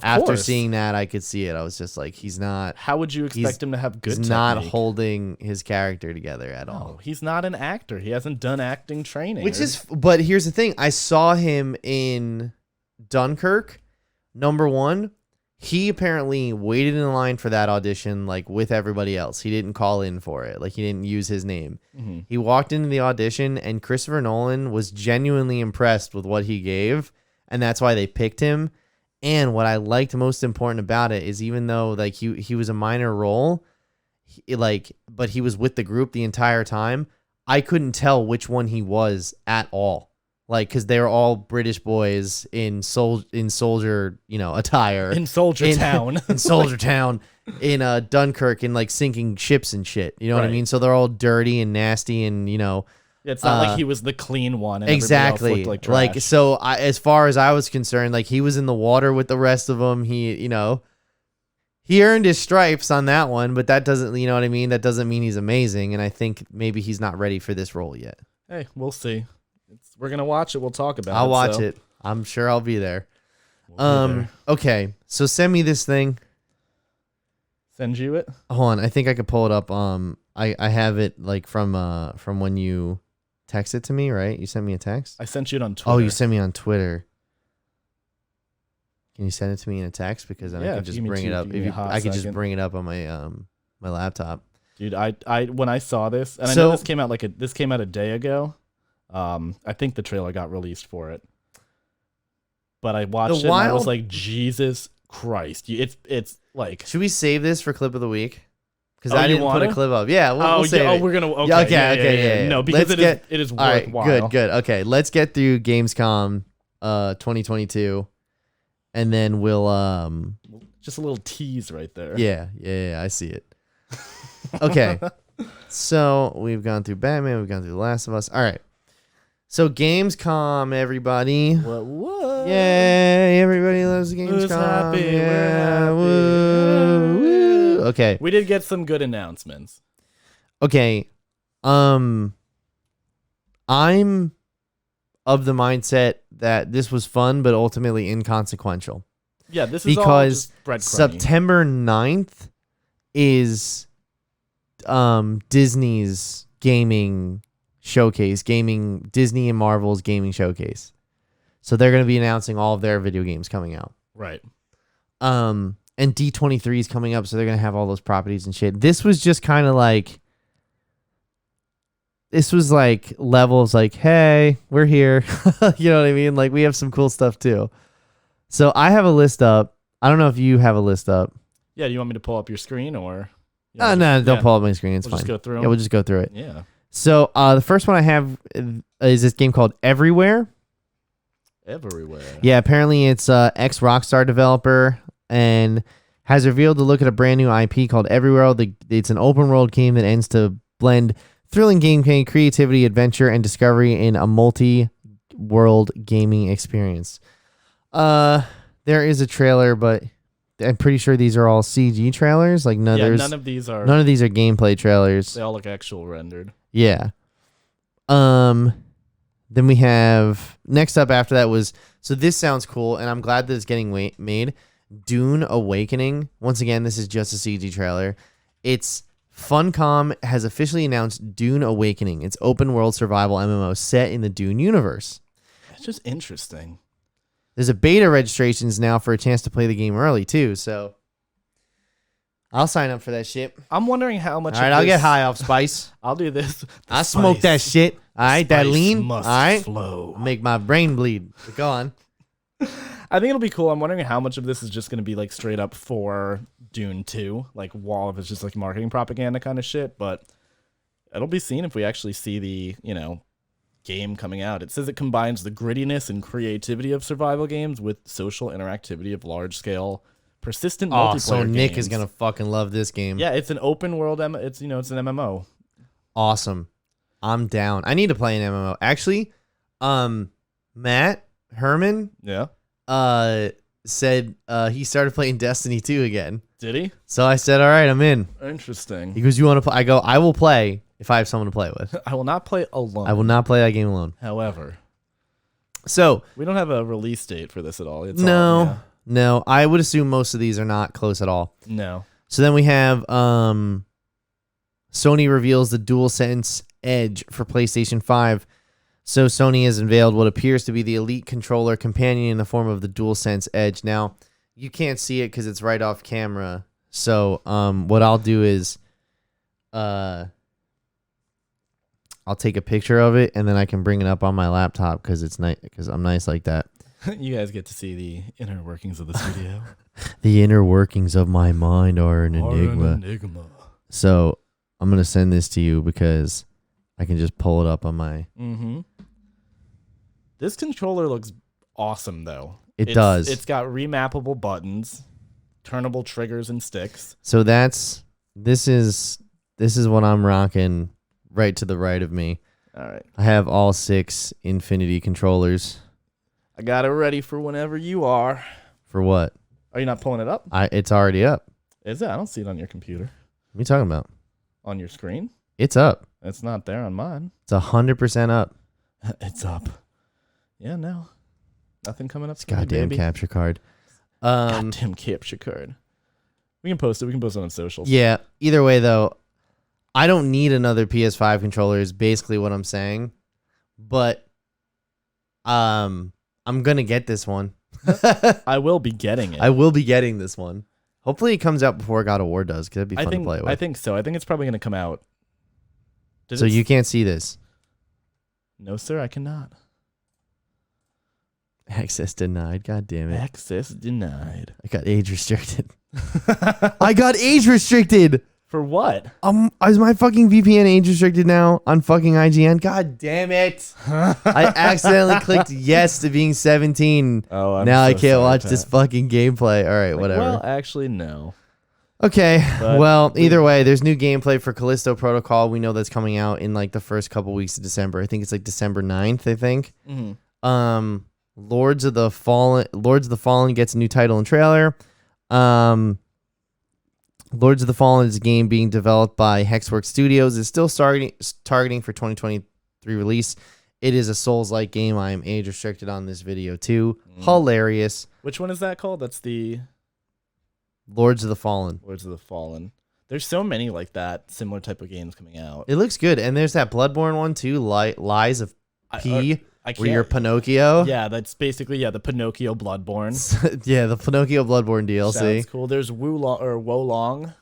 after course. seeing that, I could see it. I was just like, he's not. How would you expect him to have good technique? He's not holding his character together at all. He's not an actor. He hasn't done acting training. But here's the thing. I saw him in Dunkirk. Number 1, he apparently waited in line for that audition, like with everybody else. He didn't call in for it. Like, he didn't use his name. Mm-hmm. He walked into the audition, and Christopher Nolan was genuinely impressed with what he gave, and that's why they picked him. And what I liked most important about it is, even though like he was a minor role, but he was with the group the entire time, I couldn't tell which one he was at all. Like, because they were all British boys in soldier, attire. In Soldier Town. In Soldier Town, in Dunkirk, and like sinking ships and shit. You know what I mean? So they're all dirty and nasty and, It's not like he was the clean one. And exactly. Everybody else looked like trash. So as far as I was concerned, like, he was in the water with the rest of them. He earned his stripes on that one, but that doesn't, you know what I mean? That doesn't mean he's amazing. And I think maybe he's not ready for this role yet. Hey, we'll see. We're going to watch it. We'll talk about it. I'll watch it. I'm sure I'll be there. Okay. So send me this thing. Send you it? Hold on. I think I could pull it up. I have it like from when you text it to me, right? You sent me a text? I sent you it on Twitter. Oh, you sent me on Twitter. Can you send it to me in a text? Because then I can just bring it up. I can just bring it up on my my laptop. Dude, I when I saw this, and I know this came out a day ago. I think the trailer got released for it, but I watched it and I was like, Jesus Christ! It's like. Should we save this for clip of the week? Because I didn't put a clip up. Yeah, we'll save it. We're gonna. Okay, yeah. No, because it is worthwhile. All right, good. Okay, let's get through Gamescom 2022, and then we'll just a little tease right there. Yeah, I see it. Okay, so we've gone through Batman, we've gone through The Last of Us. All right, so Gamescom, everybody. What? Yay! Everybody loves Gamescom. Who's happy? Yeah, we're happy. Woo. Okay, we did get some good announcements. Okay, I'm of the mindset that this was fun, but ultimately inconsequential. Yeah, this is because all just September 9th is Disney's gaming showcase, Disney and Marvel's gaming showcase. So they're going to be announcing all of their video games coming out. Right. And D23 is coming up, so they're going to have all those properties and shit. This was just kind of like, levels like, hey, we're here. You know what I mean? Like, we have some cool stuff too. So I have a list up. I don't know if you have a list up. Yeah, do you want me to pull up your screen or? No, don't pull up my screen. It's we'll fine. Just go through 'em? Yeah, we'll just go through it. Yeah. So the first one I have is this game called Everywhere. Everywhere. Yeah, apparently it's ex Rockstar developer and has revealed to look at a brand new IP called Everywhere. It's an open world game that aims to blend thrilling gameplay, creativity, adventure, and discovery in a multi-world gaming experience. There is a trailer, but I'm pretty sure these are all CG trailers. Like none of these are gameplay trailers. They all look actual rendered. Yeah. Then we have next up after that was, so this sounds cool, and I'm glad that it's getting made. Dune Awakening. Once again, this is just a CG trailer. It's Funcom has officially announced Dune Awakening. It's open world survival MMO set in the Dune universe. It's just interesting. There's a beta registrations now for a chance to play the game early too, so I'll sign up for that shit. I'm wondering how much. All right, I'll get high off spice. I'll do this. I smoke that shit. All right, that lean. Must all right, flow. Make my brain bleed. But go on. I think it'll be cool. I'm wondering how much of this is just going to be like straight up for Dune 2, like wall of it's just like marketing propaganda kind of shit. But it'll be seen if we actually see the game coming out. It says it combines the grittiness and creativity of survival games with social interactivity of large scale, persistent multiplayer. So Nick games. is gonna fucking love this game. Yeah, it's an open world. It's an MMO. Awesome. I'm down. I need to play an MMO. Actually, Matt Herman, said he started playing Destiny 2 again. Did he? So I said, all right, I'm in. Interesting. He goes, you want to play? I go, I will play if I have someone to play with. I will not play alone. I will not play that game alone. However, so we don't have a release date for this at all. No, I would assume most of these are not close at all. No. So then we have Sony reveals the DualSense Edge for PlayStation 5. So Sony has unveiled what appears to be the Elite controller companion in the form of the DualSense Edge. Now, you can't see it because it's right off camera. So what I'll do is I'll take a picture of it and then I can bring it up on my laptop because it's nice, because I'm nice like that. You guys get to see the inner workings of the studio. The inner workings of my mind are an enigma. So I'm going to send this to you because I can just pull it up on my... Mm-hmm. This controller looks awesome, though. It does. It's got remappable buttons, turnable triggers and sticks. So this is what I'm rocking right to the right of me. All right. I have all 6 Infinity controllers. I got it ready for whenever you are. For what? Are you not pulling it up? It's already up. Is it? I don't see it on your computer. What are you talking about? On your screen? It's up. It's not there on mine. It's 100% up. It's up. Yeah, no. Nothing coming up. Goddamn capture card. Goddamn capture card. We can post it. We can post it on socials. Yeah. Either way, though, I don't need another PS5 controller is basically what I'm saying. But I'm going to get this one. I will be getting it. I will be getting this one. Hopefully it comes out before God of War does, because it'd be fun to play with. I think so. I think it's probably going to come out. So you can't see this? No, sir, I cannot. Access denied. God damn it. Access denied. I got age restricted. I got age restricted. For what? Is my fucking VPN age restricted now on fucking IGN? God damn it. I accidentally clicked yes to being 17. Oh, now I can't watch this fucking gameplay. All right, whatever. Well, actually, no. Okay. Well, either way, there's new gameplay for Callisto Protocol. We know that's coming out in like the first couple weeks of December. I think it's like December 9th, I think. Mm-hmm. Lords of the Fallen gets a new title and trailer. Lords of the Fallen is a game being developed by Hexworks Studios. It's still targeting for 2023 release. It is a Souls-like game. I am age restricted on this video too. Hilarious. Which one is that called? That's the Lords of the Fallen. Lords of the Fallen. There's so many like that, similar type of games coming out. It looks good. And there's that Bloodborne one too, Lies of P, where you're Pinocchio. Yeah, that's basically, the Pinocchio Bloodborne. Yeah, the Pinocchio Bloodborne DLC. Sounds cool. There's Wolong,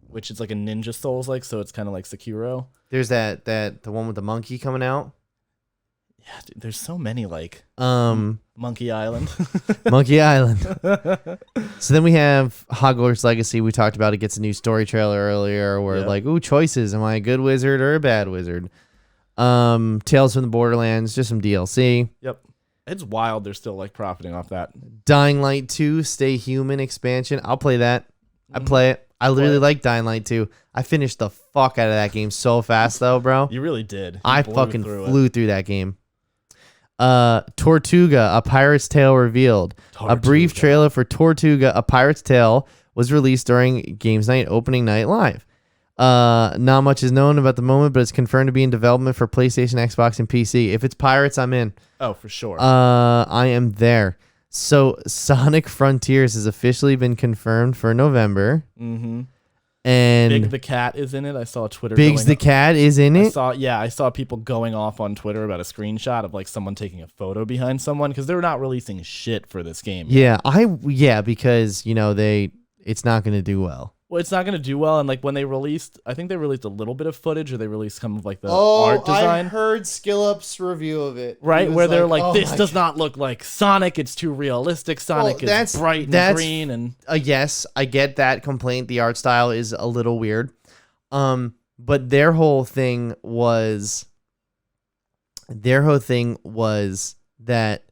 which is like a ninja Souls like, so it's kind of like Sekiro. There's the one with the monkey coming out. Yeah, dude, there's so many like Monkey Island. Monkey Island. So then we have Hogwarts Legacy. We talked about it. Gets a new story trailer earlier where like, ooh, choices. Am I a good wizard or a bad wizard? Tales from the Borderlands, just some DLC. Yep. It's wild they're still like profiting off that. Dying Light 2 Stay Human expansion. I'll play that. I play it. I really like Dying Light 2. I finished the fuck out of that game so fast though, bro. You really did. I fucking flew through that game. Tortuga, A Pirate's Tale revealed. A brief trailer for Tortuga, A Pirate's Tale was released during Games Night opening night live. Not much is known about the moment, but it's confirmed to be in development for PlayStation, Xbox, and PC. If it's pirates, I'm in. Oh, for sure. I am there. So Sonic Frontiers has officially been confirmed for November. Mm-hmm. And Big the Cat is in it. I saw Twitter. Biggs the Cat is in it. I saw people going off on Twitter about a screenshot of like someone taking a photo behind someone because they're not releasing shit for this game. Yeah, because it's not going to do well. Well, it's not going to do well, and like when they released, I think they released a little bit of footage, or they released some of like the art design. I heard SkillUp's review of it. Right, where they're like, this does not look like Sonic. It's too realistic. Sonic is bright and green, and yes, I get that complaint. The art style is a little weird, but their whole thing was that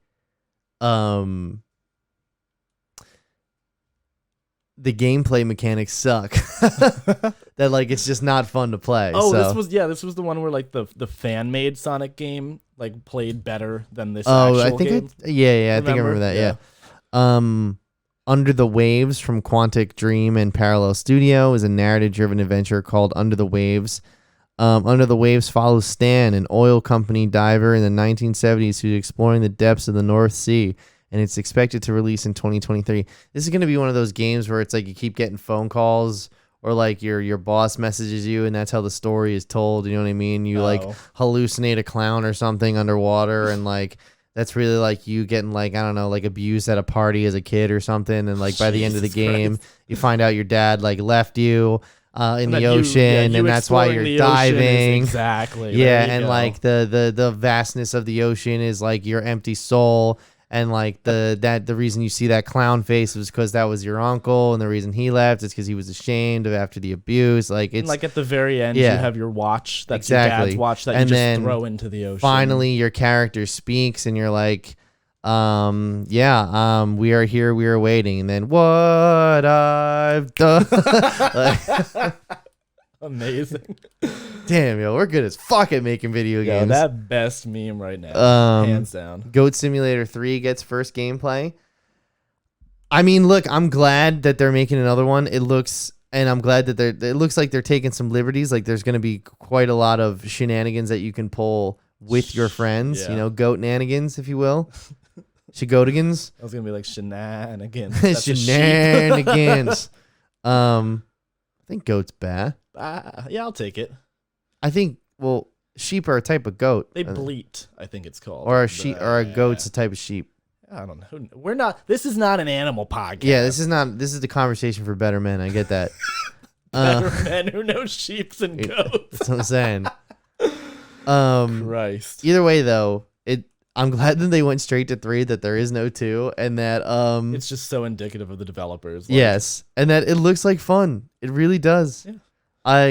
the gameplay mechanics suck. That like it's just not fun to play. Oh, so. this was the one where like the fan made Sonic game like played better than this actual game. I think I remember that. Yeah. Under the Waves from Quantic Dream and Parallel Studio is a narrative-driven adventure called Under the Waves. Under the Waves follows Stan, an oil company diver in the 1970s who's exploring the depths of the North Sea. And it's expected to release in 2023. This is going to be one of those games where it's like you keep getting phone calls or like your boss messages you and that's how the story is told. You know what I mean? You like hallucinate a clown or something underwater and like that's really like you getting like, I don't know, like abused at a party as a kid or something. And like by the end of the game, you find out your dad like left you in the ocean and that's why you're diving. Exactly. Yeah. And like the vastness of the ocean is like your empty soul. And like the reason you see that clown face was because that was your uncle, and the reason he left is because he was ashamed of after the abuse. Like it's like at the very end, you have your watch. That's your dad's watch that you just throw into the ocean. Finally, your character speaks, and you're like, we are here, we are waiting, and then what I've done. Amazing. Damn, yo, we're good as fuck at making video games. That best meme right now, hands down. Goat Simulator 3 gets first gameplay. I mean, look, I'm glad that they're making another one. It looks like they're taking some liberties. Like there's going to be quite a lot of shenanigans that you can pull with your friends. Yeah. You know, goat-nanigans, if you will. Shigotigans. I was going to be like shenanigans. Shenanigans. I think goat's bad. Yeah, I'll take it. I think, sheep are a type of goat. They bleat, I think it's called. Or a goat's a type of sheep. I don't know. This is not an animal podcast. Yeah, this is the conversation for better men. I get that. Better men who know sheeps and goats. That's what I'm saying. Christ. Either way, though, I'm glad that they went straight to 3, that there is no 2, and that it's just so indicative of the developers. Yes, and that it looks like fun. It really does. Yeah.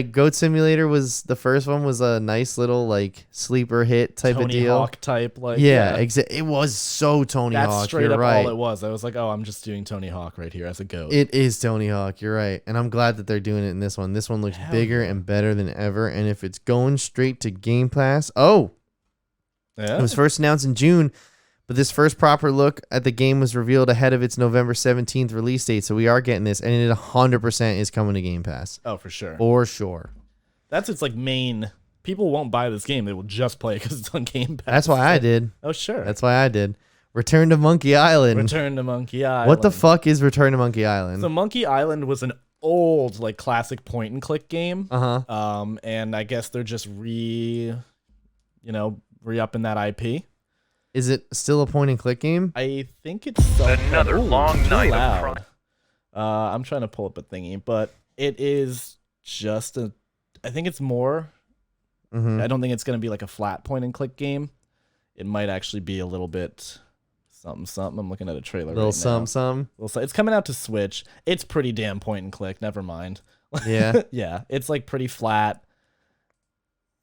Goat Simulator was the first one, was a nice little like sleeper hit type of deal. Tony Hawk type, like it was so Tony Hawk. That's straight you're up right. all it was. I was like, oh, I'm just doing Tony Hawk right here as a goat. It is Tony Hawk. You're right, and I'm glad that they're doing it in this one. This one looks bigger and better than ever. And if it's going straight to Game Pass, it was first announced in June. But this first proper look at the game was revealed ahead of its November 17th release date. So we are getting this, and it 100% is coming to Game Pass. Oh, for sure. For sure. That's its like main. People won't buy this game. They will just play it because it's on Game Pass. That's why I did. Oh, sure. That's why I did. Return to Monkey Island. Return to Monkey Island. What the fuck is Return to Monkey Island? So Monkey Island was an old like classic point and click game. And I guess they're just re-upping that IP. Is it still a point and click game? I think it's another long night loud. I'm trying to pull up a thingy, but it is just I think it's more. I don't think it's going to be like a flat point and click game. it might actually be a little bit something. I'm looking at a trailer Little right now. some. It's coming out to Switch. It's pretty damn point and click. Never mind. Yeah. Yeah, it's like pretty flat.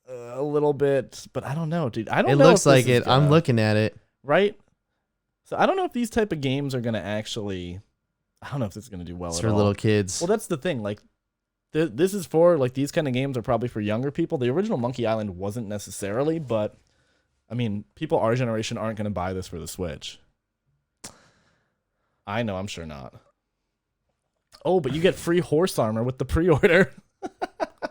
A little bit, but I don't know, dude. I don't It know. looks if like this it. is gonna, I'm looking at it. right. So I don't know if these type of games are gonna actually. I don't know if this is gonna do well. It's at for all. little kids. Well, that's the thing. Like, this is for like these kind of games are probably for younger people. The original Monkey Island wasn't necessarily, but I mean, people our generation aren't gonna buy this for the Switch. I know, I'm sure not. Oh, but you get free horse armor with the pre-order.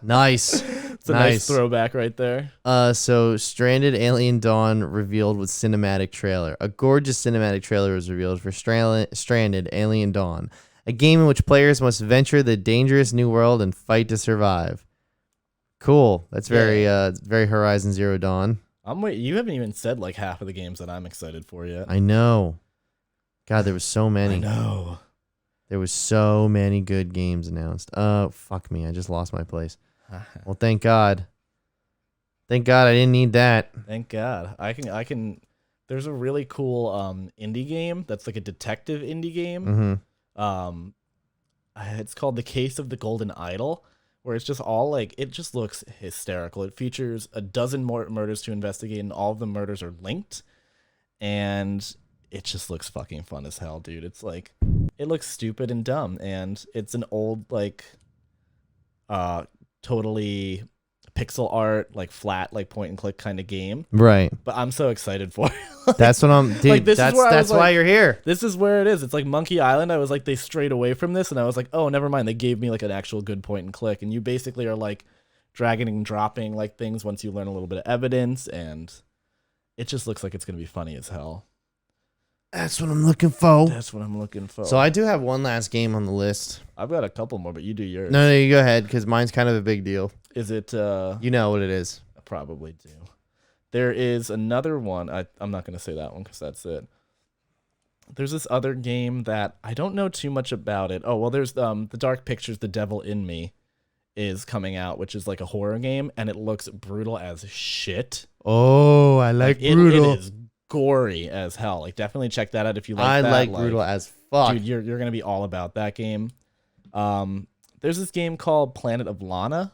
Nice. It's a nice throwback right there. So Stranded Alien Dawn revealed with cinematic trailer. A gorgeous cinematic trailer was revealed for Stranded Alien Dawn, a game in which players must venture the dangerous new world and fight to survive. Cool. That's very very Horizon Zero Dawn. You haven't even said like half of the games that I'm excited for yet. I know. God, there was so many. I know. There was so many good games announced. Fuck me. I just lost my place. Well, thank God. Thank God I didn't need that. Thank God. I can. There's a really cool indie game that's like a detective indie game. Mm-hmm. It's called The Case of the Golden Idol, where it's just all like it just looks hysterical. It features a dozen more murders to investigate, and all of the murders are linked, and it just looks fucking fun as hell, dude. It's like it looks stupid and dumb, and it's an old like totally pixel art, like flat, like point and click kind of game. Right. But I'm so excited for it. That's what I'm dude. Like, that's why you're here. This is where it is. It's like Monkey Island. I was like, they strayed away from this, and I was like, oh, never mind. They gave me like an actual good point and click, and you basically are like dragging and dropping like things once you learn a little bit of evidence, and it just looks like it's gonna be funny as hell. That's what I'm looking for. That's what I'm looking for. So I do have one last game on the list. I've got a couple more, but you do yours. No, you go ahead because mine's kind of a big deal. Is it? You know what it is. I probably do. There is another one. I'm not going to say that one because that's it. There's this other game that I don't know too much about it. Oh, well, there's The Dark Pictures, The Devil in Me is coming out, which is like a horror game, and it looks brutal as shit. Oh, I like brutal. It is gory as hell. Like, definitely check that out if you like I that. like brutal as fuck. Dude, you're going to be all about that game. There's this game called Planet of Lana.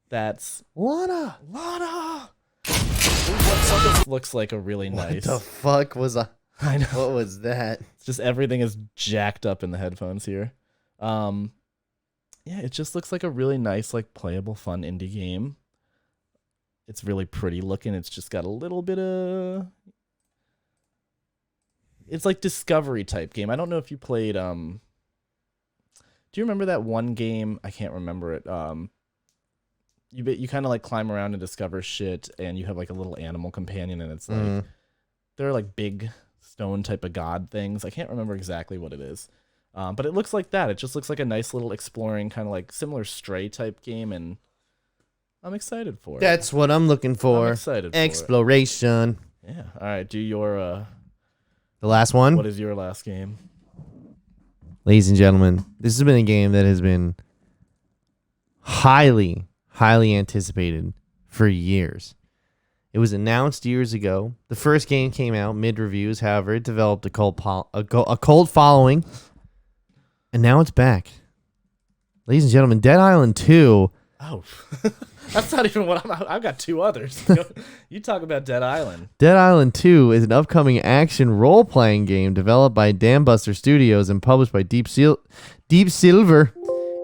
That's Lana. This looks like a really nice. What the fuck was I know. What was that? It's just everything is jacked up in the headphones here. Yeah, it just looks like a really nice, like playable, fun indie game. It's really pretty looking. It's just got a little bit of. It's like Discovery type game. I don't know if you played. Do you remember that one game? I can't remember it. You kind of like climb around and discover shit, and you have like a little animal companion, and it's like they're like big stone type of god things. I can't remember exactly what it is, but it looks like that. It just looks like a nice little exploring kind of like similar Stray type game, and I'm excited for it. That's what I'm looking for. I'm excited for Exploration. it. Yeah. All right. Do your The last one? what is your last game? Ladies and gentlemen, this has been a game that has been highly anticipated for years. It was announced years ago. The first game came out mid-reviews. However, it developed a cult following, and now it's back. Ladies and gentlemen, Dead Island 2. Oh, that's not even what I've got two others. You talk about Dead Island. Dead Island 2 is an upcoming action role-playing game developed by Dambuster Studios and published by Deep Silver.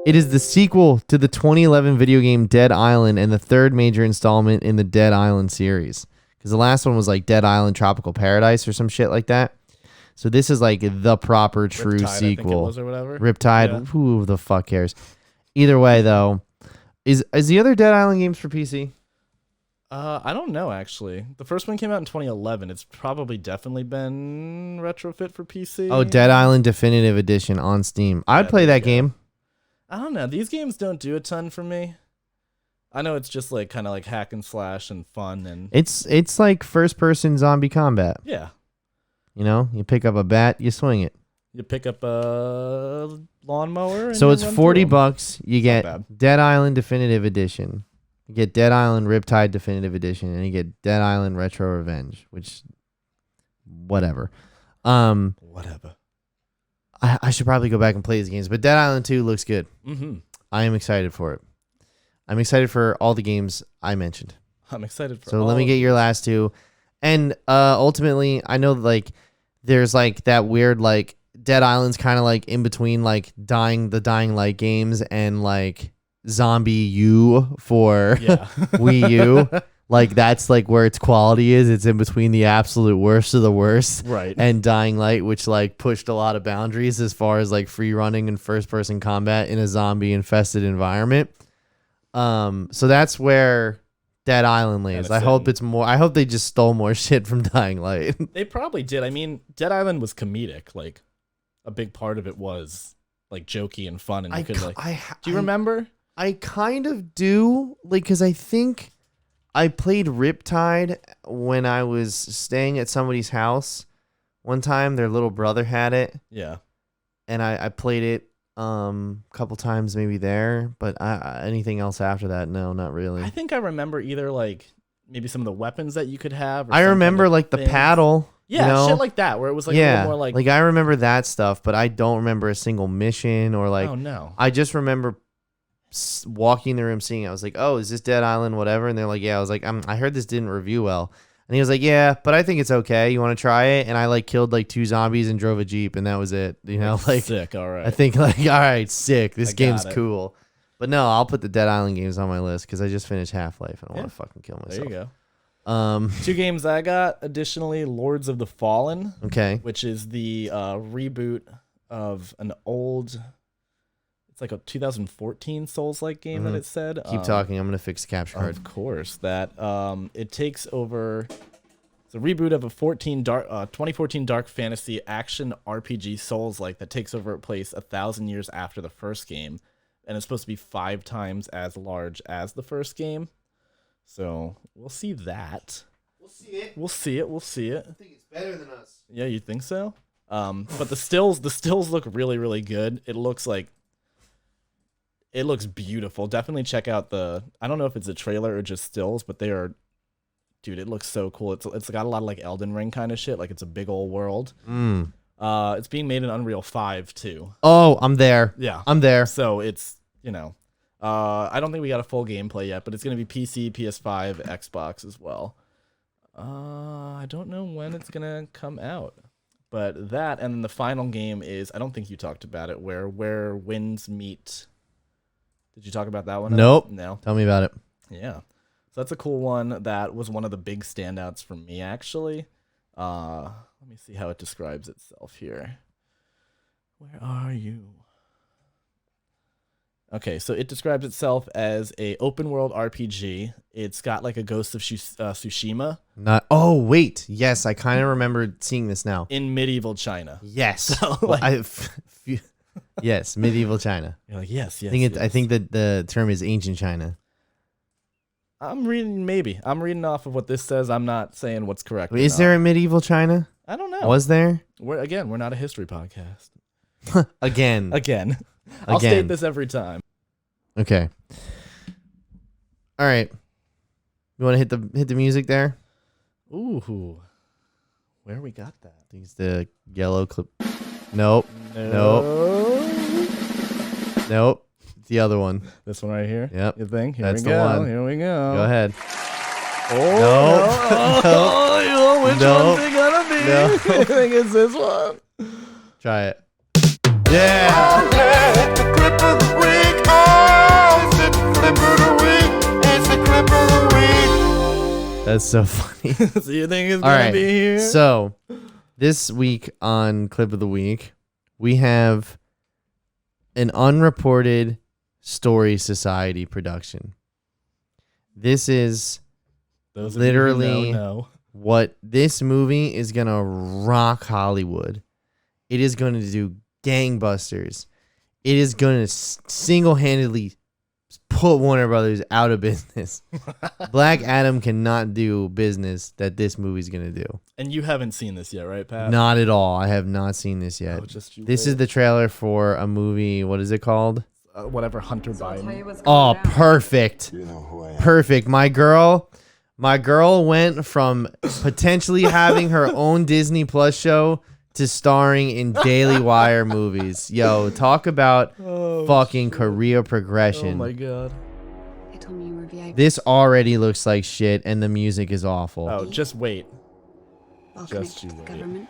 It is the sequel to the 2011 video game Dead Island and the third major installment in the Dead Island series. Because the last one was like Dead Island Tropical Paradise or some shit like that. So this is like the proper true Riptide, sequel. I think it was, or whatever. Riptide. Yeah. Who the fuck cares? Either way, though, is the other Dead Island games for PC? I don't know, actually. The first one came out in 2011. It's probably definitely been retrofit for PC. Oh, Dead Island Definitive Edition on Steam. I'd play that game. I don't know. These games don't do a ton for me. I know it's just like kind of like hack and slash and fun, and It's like first person zombie combat. yeah. You know, you pick up a bat, you swing it. You pick up a lawnmower. And So you it's run $40. through 'em. You get bad. Dead Island Definitive Edition. You get Dead Island Riptide Definitive Edition, and you get Dead Island Retro Revenge, which, whatever. Whatever. I should probably go back and play these games, but Dead Island 2 looks good. Mm-hmm. I am excited for it. I'm excited for all the games I mentioned. I'm excited for. So let me get your last two, and ultimately, I know like there's like that weird like Dead Island's kind of like in between like the Dying Light games and like Zombie U for Wii U. Like that's like where its quality is. It's in between the absolute worst of the worst, right? And Dying Light, which like pushed a lot of boundaries as far as like free running and first person combat in a zombie infested environment. So that's where Dead Island lays. I hope it's more. I hope they just stole more shit from Dying Light. They probably did. I mean, Dead Island was comedic. Like a big part of it was like jokey and fun, and do you remember? I kind of do, like, because I think I played Riptide when I was staying at somebody's house one time. Their little brother had it. Yeah. And I played it a couple times maybe there, but anything else after that, no, not really. I think I remember either like maybe some of the weapons that you could have. Or I remember kind of like the paddle. Yeah, you know? shit like that, where it was like a little more like I remember that stuff, but I don't remember a single mission or like. Oh no. I just remember walking in the room, seeing it. I was like, "Oh, is this Dead Island? Whatever." And they're like, "Yeah." I was like, "I heard this didn't review well." And he was like, "Yeah, but I think it's okay. You want to try it?" And I like killed like 2 zombies and drove a Jeep, and that was it. You know, like sick. All right. I think like, all right, sick. This game's cool. But no, I'll put the Dead Island games on my list because I just finished Half-Life and I want to fucking kill myself. There you go. 2 games I got. Additionally, Lords of the Fallen. Okay. Which is the reboot of an old. It's like a 2014 Souls-like game that it said. Keep talking. I'm gonna fix the capture card. Of course, that it takes over. It's a reboot of a 2014 dark fantasy action RPG Souls-like that takes over a place 1,000 years after the first game, and it's supposed to be 5 times as large as the first game. So we'll see that. We'll see it. We'll see it. We'll see it. I think it's better than us. Yeah, you think so? But the stills look really, really good. It looks beautiful. Definitely check out I don't know if it's a trailer or just stills, but they are, dude, it looks so cool. It's got a lot of like Elden Ring kind of shit. Like it's a big old world. It's being made in Unreal 5 too. Oh, I'm there. Yeah. I'm there. So it's, I don't think we got a full gameplay yet, but it's going to be PC, PS5, Xbox as well. I don't know when it's going to come out. But that, and then the final game is, I don't think you talked about it, where winds meet. Did you talk about that one? Nope. No. Tell me about it. Yeah. So that's a cool one. That was one of the big standouts for me, actually. Let me see how it describes itself here. Where are you? Okay, so it describes itself as a open world RPG. It's got like a Ghost of Tsushima. Oh wait, yes, I kind of remember seeing this now. In medieval China. Yes. So, like, yes, medieval China. You're like, yes. I think that the term is ancient China. I'm reading off of what this says. I'm not saying what's correct. Is there a medieval China? I don't know. Was there? We're not a history podcast. Again. I'll state this every time. Okay. All right. You want to hit the music there? Ooh. Where we got that? I think it's the yellow clip. Nope. It's the other one. This one right here? Yep. You think? That's the one. Here we go. Go ahead. Oh, which one's it gonna be? No. I think it's this one. Try it. Yeah. It's the clip of the week. Oh, it's the clip of the week. It's the clip of the week. That's so funny. So you think it's gonna be here? So this week on Clip of the Week, we have an unreported Story Society production. This is Those literally know. what this movie is gonna rock Hollywood. It is going to do gangbusters. It is going to single-handedly put Warner Brothers out of business. Black Adam cannot do business that this movie's going to do. And you haven't seen this yet, right, Pat? Not at all. I have not seen this yet. Oh, just you this wait. is the trailer for a movie. What is it called? whatever Hunter Biden. Oh, perfect. You know who I am. Perfect. My girl went from potentially having her own Disney Plus show to starring in Daily Wire movies. Yo, talk about fucking career progression. Oh my god. They told me you were VIP. This already looks like shit, and the music is awful. Oh, just wait. I'll just connect with you the wait. government.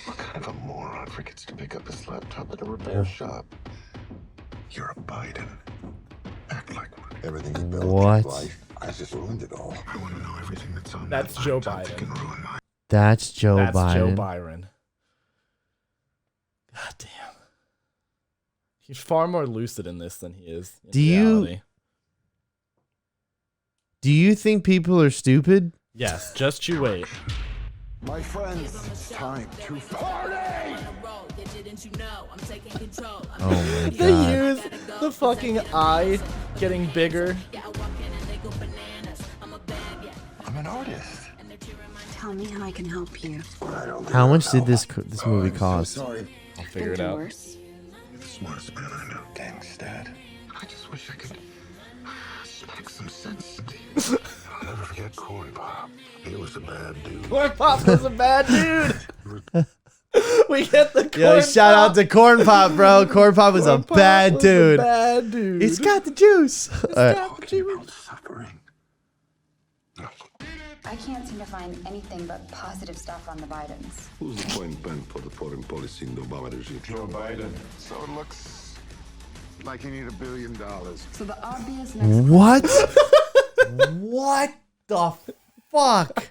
What kind of a moron forgets to pick up his laptop at a repair shop? You're a Biden. Act like one. Everything's built in What? life. I just ruined it all. I want to know everything that's on That's that Joe laptop that Biden. can ruin my That's Joe That's Biden. Joe Byron. God damn. He's far more lucid in this than he is in reality. Do you think people are stupid? Yes, just you wait. My friends, it's time to party! Oh my They god. use the fucking eye getting bigger. I'm an artist. Tell me how I can help you. I don't How know much did how. this movie I'm so cost? sorry. I'll figure it Been through out. worse. You're the smartest man I know. Thanks, Dad. I just wish I could smack some sense into you. I'll never forget Corn Pop. He was a bad dude. Corn Pop was a bad dude. We get the corn Yo, shout pop. out to Corn Pop, bro. Corn Pop was a Corn Pop bad was a dude. bad dude. He's got the juice. Talking about suffering. I can't seem to find anything but positive stuff on the Bidens. Who's the point man for the foreign policy in the Obama regime? Joe Biden. So it looks like you need $1 billion. So the obvious next What? What the fuck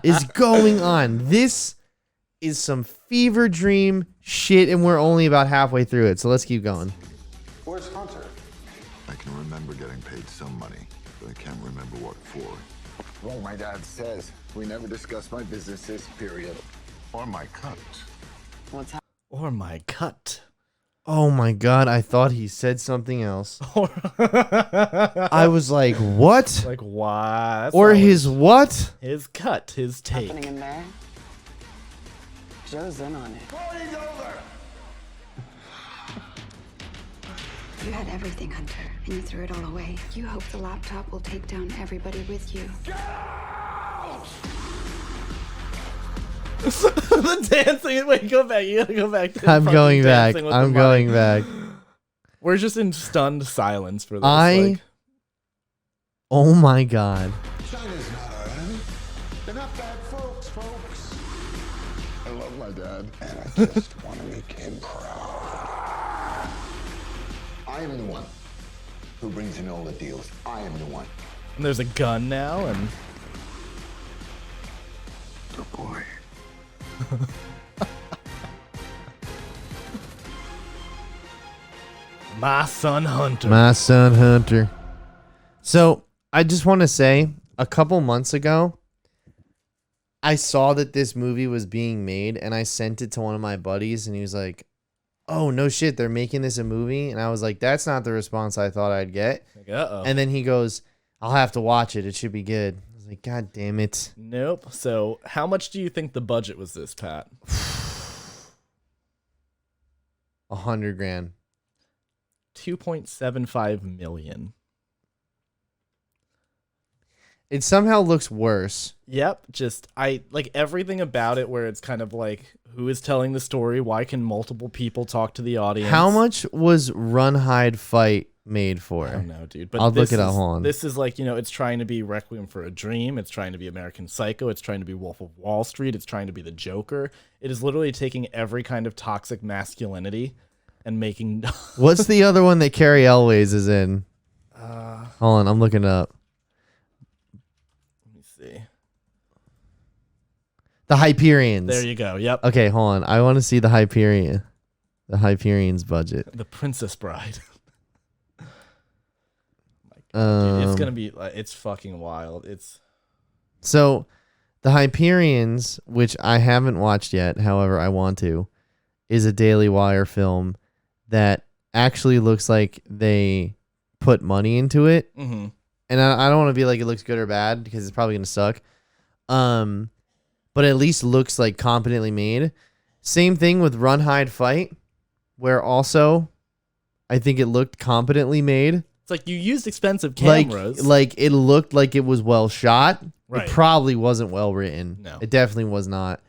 is going on? This is some fever dream shit, and we're only about halfway through it. So let's keep going. Where's Hunter? I can remember getting paid some money, but I can't remember what for. Well, my dad says we never discuss my businesses, period. Or my cut. what's happening? Or my cut. Oh my god, I thought he said something else. I was like, what? Like, why? That's Or not his what? his cut, his take. Happening in there? Joe's in on it. Party's over! You had everything, Hunter, and you threw it all away. You hope the laptop will take down everybody with you. The dancing. Wait, go back. You gotta go back. To the I'm fucking going back. dancing with the I'm money. going back. We're just in stunned silence for this. like, oh my god. China's not our enemy. They're not bad folks. I love my dad, and I just want to make him proud. I am the one who brings in all the deals. I am the one. and there's a gun now, and Good boy. my son Hunter. My son Hunter. So I just want to say, a couple months ago, I saw that this movie was being made, and I sent it to one of my buddies, and he was like, "Oh no shit, they're making this a movie," and I was like, "That's not the response I thought I'd get." Like, uh-oh. And then he goes, "I'll have to watch it. It should be good." I was like, "God damn it." Nope. So, how much do you think the budget was this, Pat? 100 grand. 2.75 million. It somehow looks worse. Yep, just I like everything about it where it's kind of like who is telling the story? Why can multiple people talk to the audience? How much was Run, Hide, Fight made for? I don't know, dude. But I'll this look it up. is- Hold on. This is like, it's trying to be Requiem for a Dream. It's trying to be American Psycho. It's trying to be Wolf of Wall Street. It's trying to be the Joker. It is literally taking every kind of toxic masculinity and making. What's the other one that Carrie Elways is in? Hold on, I'm looking it up. Let me see. The Hyperions. There you go. Yep. Okay, hold on. I want to see the Hyperion. The Hyperion's budget. The Princess Bride. Dude, it's gonna be. It's fucking wild. It's. So, the Hyperions, which I haven't watched yet, however, I want to, is a Daily Wire film that actually looks like they put money into it. Mm-hmm. And I don't want to be like it looks good or bad because it's probably gonna suck. But at least looks like competently made. Same thing with Run, Hide, Fight, where also I think it looked competently made. It's like you used expensive cameras. Like it looked like it was well shot. Right. It probably wasn't well written. No. It definitely was not.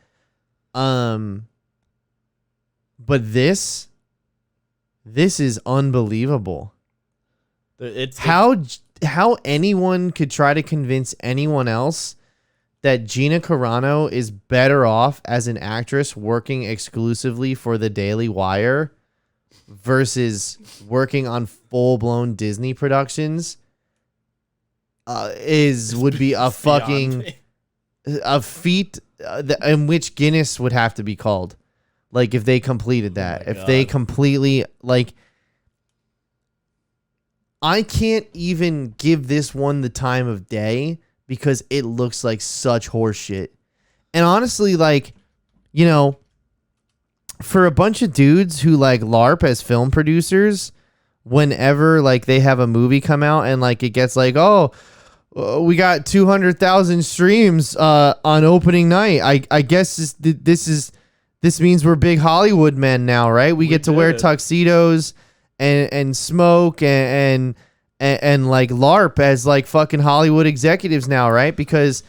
But this is unbelievable. It's How anyone could try to convince anyone else that Gina Carano is better off as an actress working exclusively for the Daily Wire versus working on full-blown Disney productions would be a fucking a feat in which Guinness would have to be called. Like if they completed that, if they completely like, I can't even give this one the time of day because it looks like such horseshit. And honestly, like, you know, for a bunch of dudes who like LARP as film producers, whenever like they have a movie come out and like it gets like, oh, we got 200,000 streams on opening night. I guess this means we're big Hollywood men now, right? We get to wear tuxedos and smoke and like LARP as like fucking Hollywood executives now, right? Because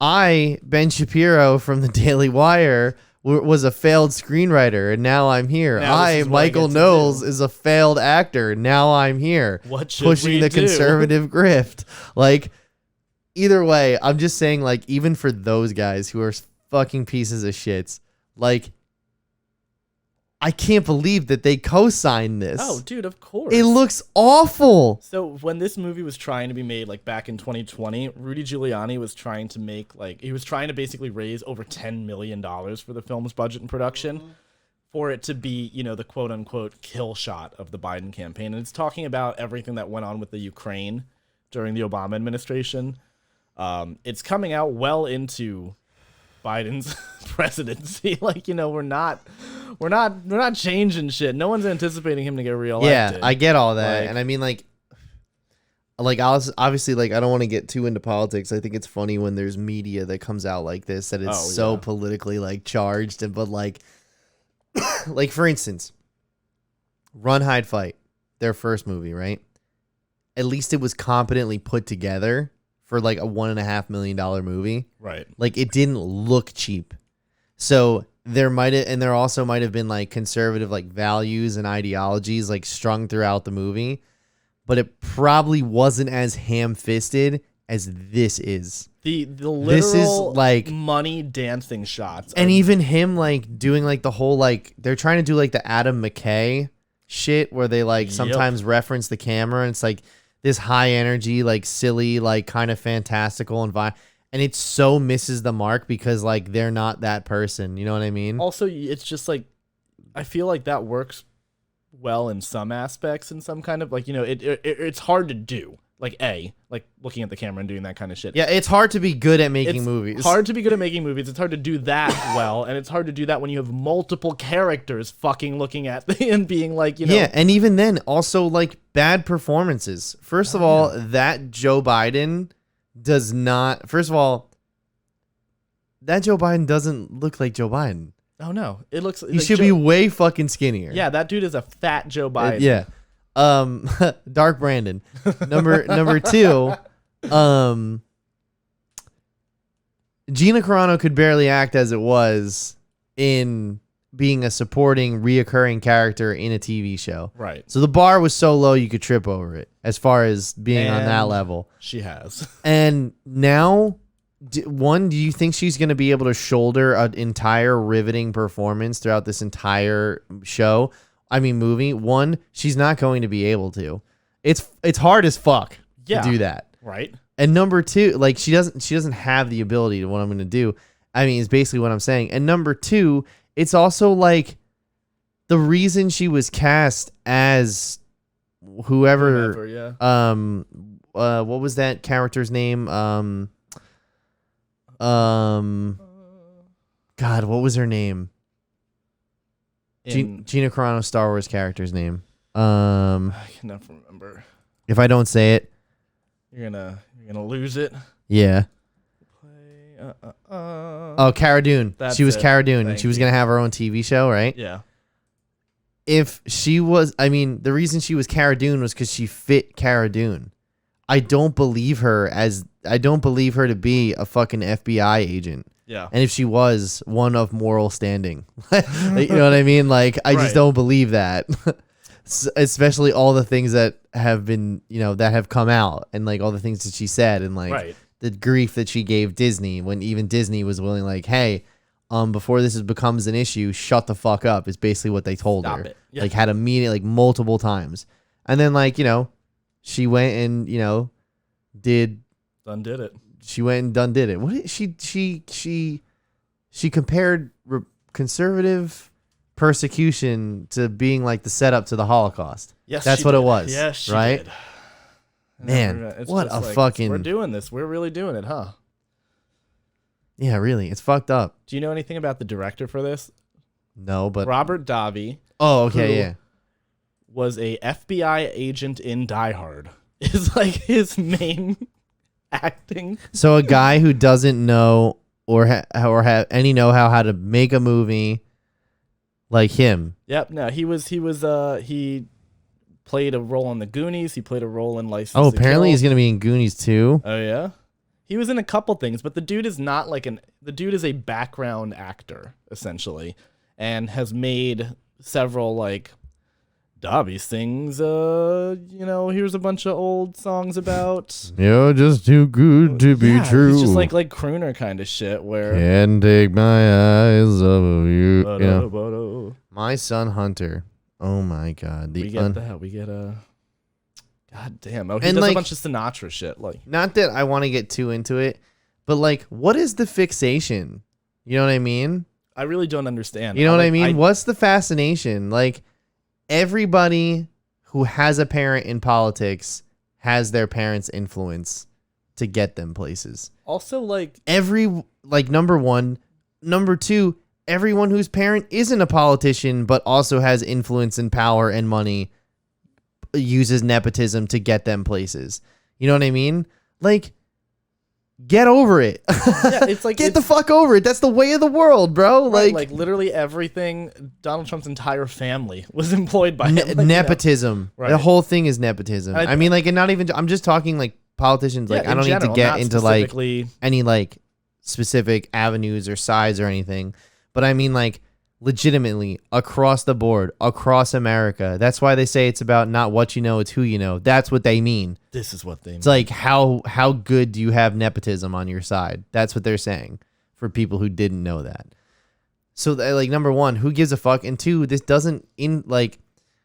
Ben Shapiro from the Daily Wire was a failed screenwriter and now I'm here. Michael Knowles is a failed actor. Now I'm here. What should pushing we the do? conservative grift. Like either way, I'm just saying like even for those guys who are fucking pieces of shits, like I can't believe that they co-signed this. Oh, dude, of course. It looks awful. So when this movie was trying to be made, like back in 2020, Rudy Giuliani was trying to make he was trying to basically raise over $10 million for the film's budget and production for it to be, you know, the quote unquote kill shot of the Biden campaign. And it's talking about everything that went on with the Ukraine during the Obama administration. It's coming out well into Biden's presidency. Like, you know, we're not changing shit. No one's anticipating him to get reelected. Yeah, I get all that. Like, and I mean like I was obviously like I don't want to get too into politics. I think it's funny when there's media that comes out like this that it's so politically like charged but like like for instance, Run, Hide, Fight, their first movie, right? At least it was competently put together for like a $1.5 million movie. Right. Like it didn't look cheap. So there also might have been like conservative like values and ideologies like strung throughout the movie, but it probably wasn't as ham-fisted as this is. The literal this is like money dancing shots. And even him like doing like the whole like they're trying to do like the Adam McKay shit where they like sometimes reference the camera and it's like this high energy, like silly, like kind of fantastical and it so misses the mark because like they're not that person. You know what I mean? Also, it's just like I feel like that works well in some aspects and some kind of like, you know, it's hard to do. Like looking at the camera and doing that kind of shit. Yeah, it's hard to be good at making movies. It's hard to be good at making movies. It's hard to do that well, and it's hard to do that when you have multiple characters fucking looking at and being like, you know. Yeah, and even then, also like bad performances. First of all, that Joe Biden does not. First of all, that Joe Biden doesn't look like Joe Biden. Oh no, it looks. He should be way fucking skinnier. Yeah, that dude is a fat Joe Biden. Yeah. Dark Brandon. Number two, Gina Carano could barely act as it was in being a supporting, reoccurring character in a TV show. Right. So the bar was so low you could trip over it as far as being on that level. She has. And now, do you think she's going to be able to shoulder an entire riveting performance throughout this entire show? I mean, movie. One, she's not going to be able to. It's hard as fuck to do that. Right. And number two, like she doesn't have the ability to what I'm going to do. I mean, is basically what I'm saying. And number two, it's also like the reason she was cast as whoever yeah. What was that character's name? God, what was her name? Gina Carano's Star Wars character's name. I cannot remember. If I don't say it, you're gonna lose it. Yeah. Oh, Cara Dune. She was Cara Dune, and she was gonna have her own TV show, right? Yeah. if she was, I mean, the reason she was Cara Dune was because she fit Cara Dune. I don't believe her to be a fucking FBI agent. Yeah. And if she was, one of moral standing. You know what I mean? Like, I just don't believe that. Especially all the things that have been, that have come out, and like all the things that she said, and like the grief that she gave Disney, when even Disney was willing, like, hey, before this becomes an issue, shut the fuck up, is basically what they told Stop her. it. Yeah. Like, had a meeting like multiple times. And then like, she went and, Undid it. She went and done did it. What did she compared conservative persecution to being like the setup to the Holocaust. Yes, that's what it was. Yes, she right? did. Man, It's what just a like, fucking. We're doing this. We're really doing it, huh? Yeah, really. It's fucked up. Do you know anything about the director for this? No, but Robert Davi. Oh, okay, yeah. Was a FBI agent in Die Hard. Is like his main acting. So a guy who doesn't know or have any know-how how to make a movie, like him. Yep. No, he played a role in The Goonies. He played a role in License Oh, to apparently Kill. he's gonna be in Goonies too. Oh yeah. He was in a couple things, but the dude is not like the dude is a background actor essentially, and has made several like Dobby sings, here's a bunch of old songs about. You're just too good to be true. It's just like crooner kind of shit where. Can't take my eyes off of you. Ba-do-ba-do. My Son Hunter. Oh my God. We get a. God damn. Oh, he And, does like, a bunch of Sinatra shit. Like, not that I want to get too into it, but like, what is the fixation? You know what I mean? I really don't understand. You know what I mean? What's the fascination? Like, everybody who has a parent in politics has their parents' influence to get them places. Also, Number one. Number two, everyone whose parent isn't a politician but also has influence and power and money uses nepotism to get them places. You know what I mean? Like, get over it. Yeah, it's like the fuck over it. That's the way of the world, bro. Right, Like literally everything. Donald Trump's entire family was employed by him. Like, nepotism. Right. The whole thing is nepotism. I mean, like, and not even. I'm just talking like politicians. Like, Yeah, I don't in need to general, get not into like specifically- any like specific avenues or sides or anything. But I mean, like, legitimately across the board, across America. That's why they say it's about not what you know, it's who you know. That's what they mean. This is what they mean. It's like how good do you have nepotism on your side? That's what they're saying for people who didn't know that. So like, number one, who gives a fuck? And two, this doesn't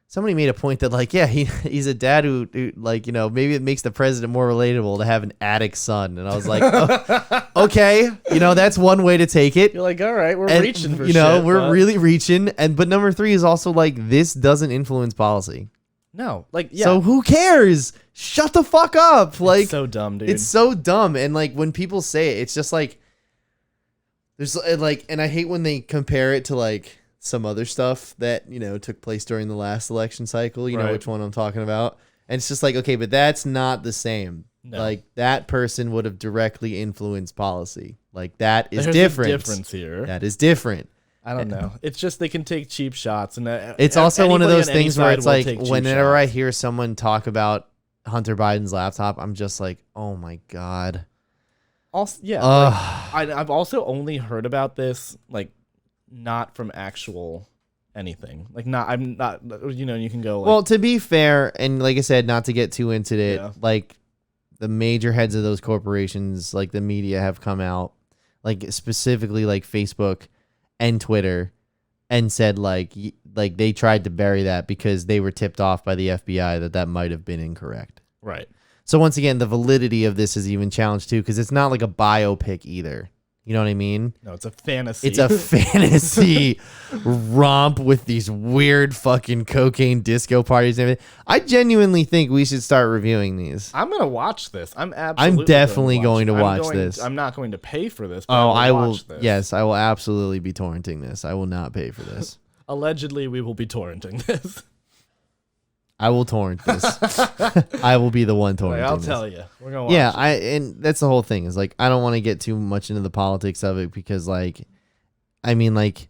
somebody made a point that like, yeah, he's a dad who like, maybe it makes the president more relatable to have an addict son. And I was like, oh, okay, that's one way to take it. You're like, all right, we're reaching for we're really reaching. But number three is also like, this doesn't influence policy. No, like, yeah. So who cares? Shut the fuck up. Like, It's so dumb, dude. It's so dumb. And like, when people say it, it's just like, there's like, and I hate when they compare it to like some other stuff that, took place during the last election cycle. You know which one I'm talking about. And it's just like, okay, but that's not the same. No. Like, that person would have directly influenced policy. Like, that is There's different. a difference here. That is different. I don't know. It's just they can take cheap shots, and It's also one of anybody those on any things where side it's will like, take cheap whenever I shots. hear someone talk about Hunter Biden's laptop, I'm just like, oh my God. Also, yeah, Ugh. I've also only heard about this like not from actual anything. Like, I'm not. You can go. Like, Well, to be fair, and like I said, not to get too into it, Yeah. like, the major heads of those corporations, like the media, have come out, like specifically like Facebook and Twitter, and said like they tried to bury that because they were tipped off by the FBI that might have been incorrect. right. So once again, the validity of this is even challenged too, because it's not like a biopic either. You know what I mean? No, it's a fantasy. It's a fantasy romp with these weird fucking cocaine disco parties and everything. I genuinely think we should start reviewing these. I'm gonna watch this. I'm absolutely. definitely going to watch this. I'm not going to pay for this. But Oh, I will. will. Yes, I will absolutely be torrenting this. I will not pay for this. Allegedly, we will be torrenting this. I will torrent this. I will be the one torrenting I'll this. tell you. We're gonna watch. Yeah, it. and that's the whole thing, is like, I don't want to get too much into the politics of it, because like, I mean, like,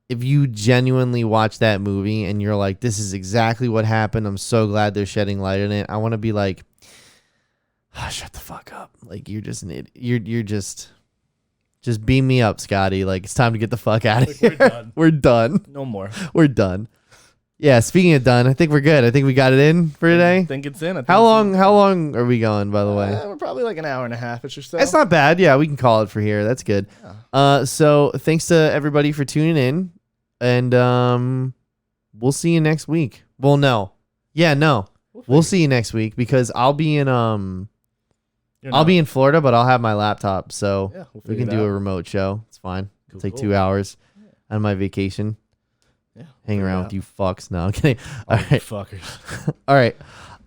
if you genuinely watch that movie and you're like, this is exactly what happened, I'm so glad they're shedding light on it, I want to be like, oh, shut the fuck up. Like, you're just an idiot. You're just beam me up, Scotty. Like, it's time to get the fuck out of here. We're done. We're done. No more. We're done. Yeah, speaking of done, I think we're good. I think we got it in for today. I think it's in. How long are we going, by the way? We're probably like an hour and a half-ish or so. That's not bad. Yeah, we can call it for here. That's good. Yeah. So thanks to everybody for tuning in, and we'll see you next week. Well, no. Yeah, no. We'll see you next week because I'll be in be in Florida, but I'll have my laptop, so Yeah, we'll we figure can it do out. a remote show. It's fine. It'll take Cool. 2 hours on my vacation. Yeah, Hang figure it around out. with you fucks. No, I'm kidding. Oh, All right. fuckers. All right.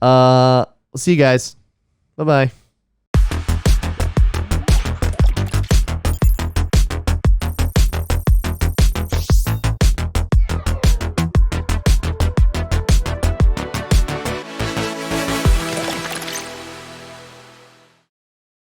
We'll see you guys. Bye-bye.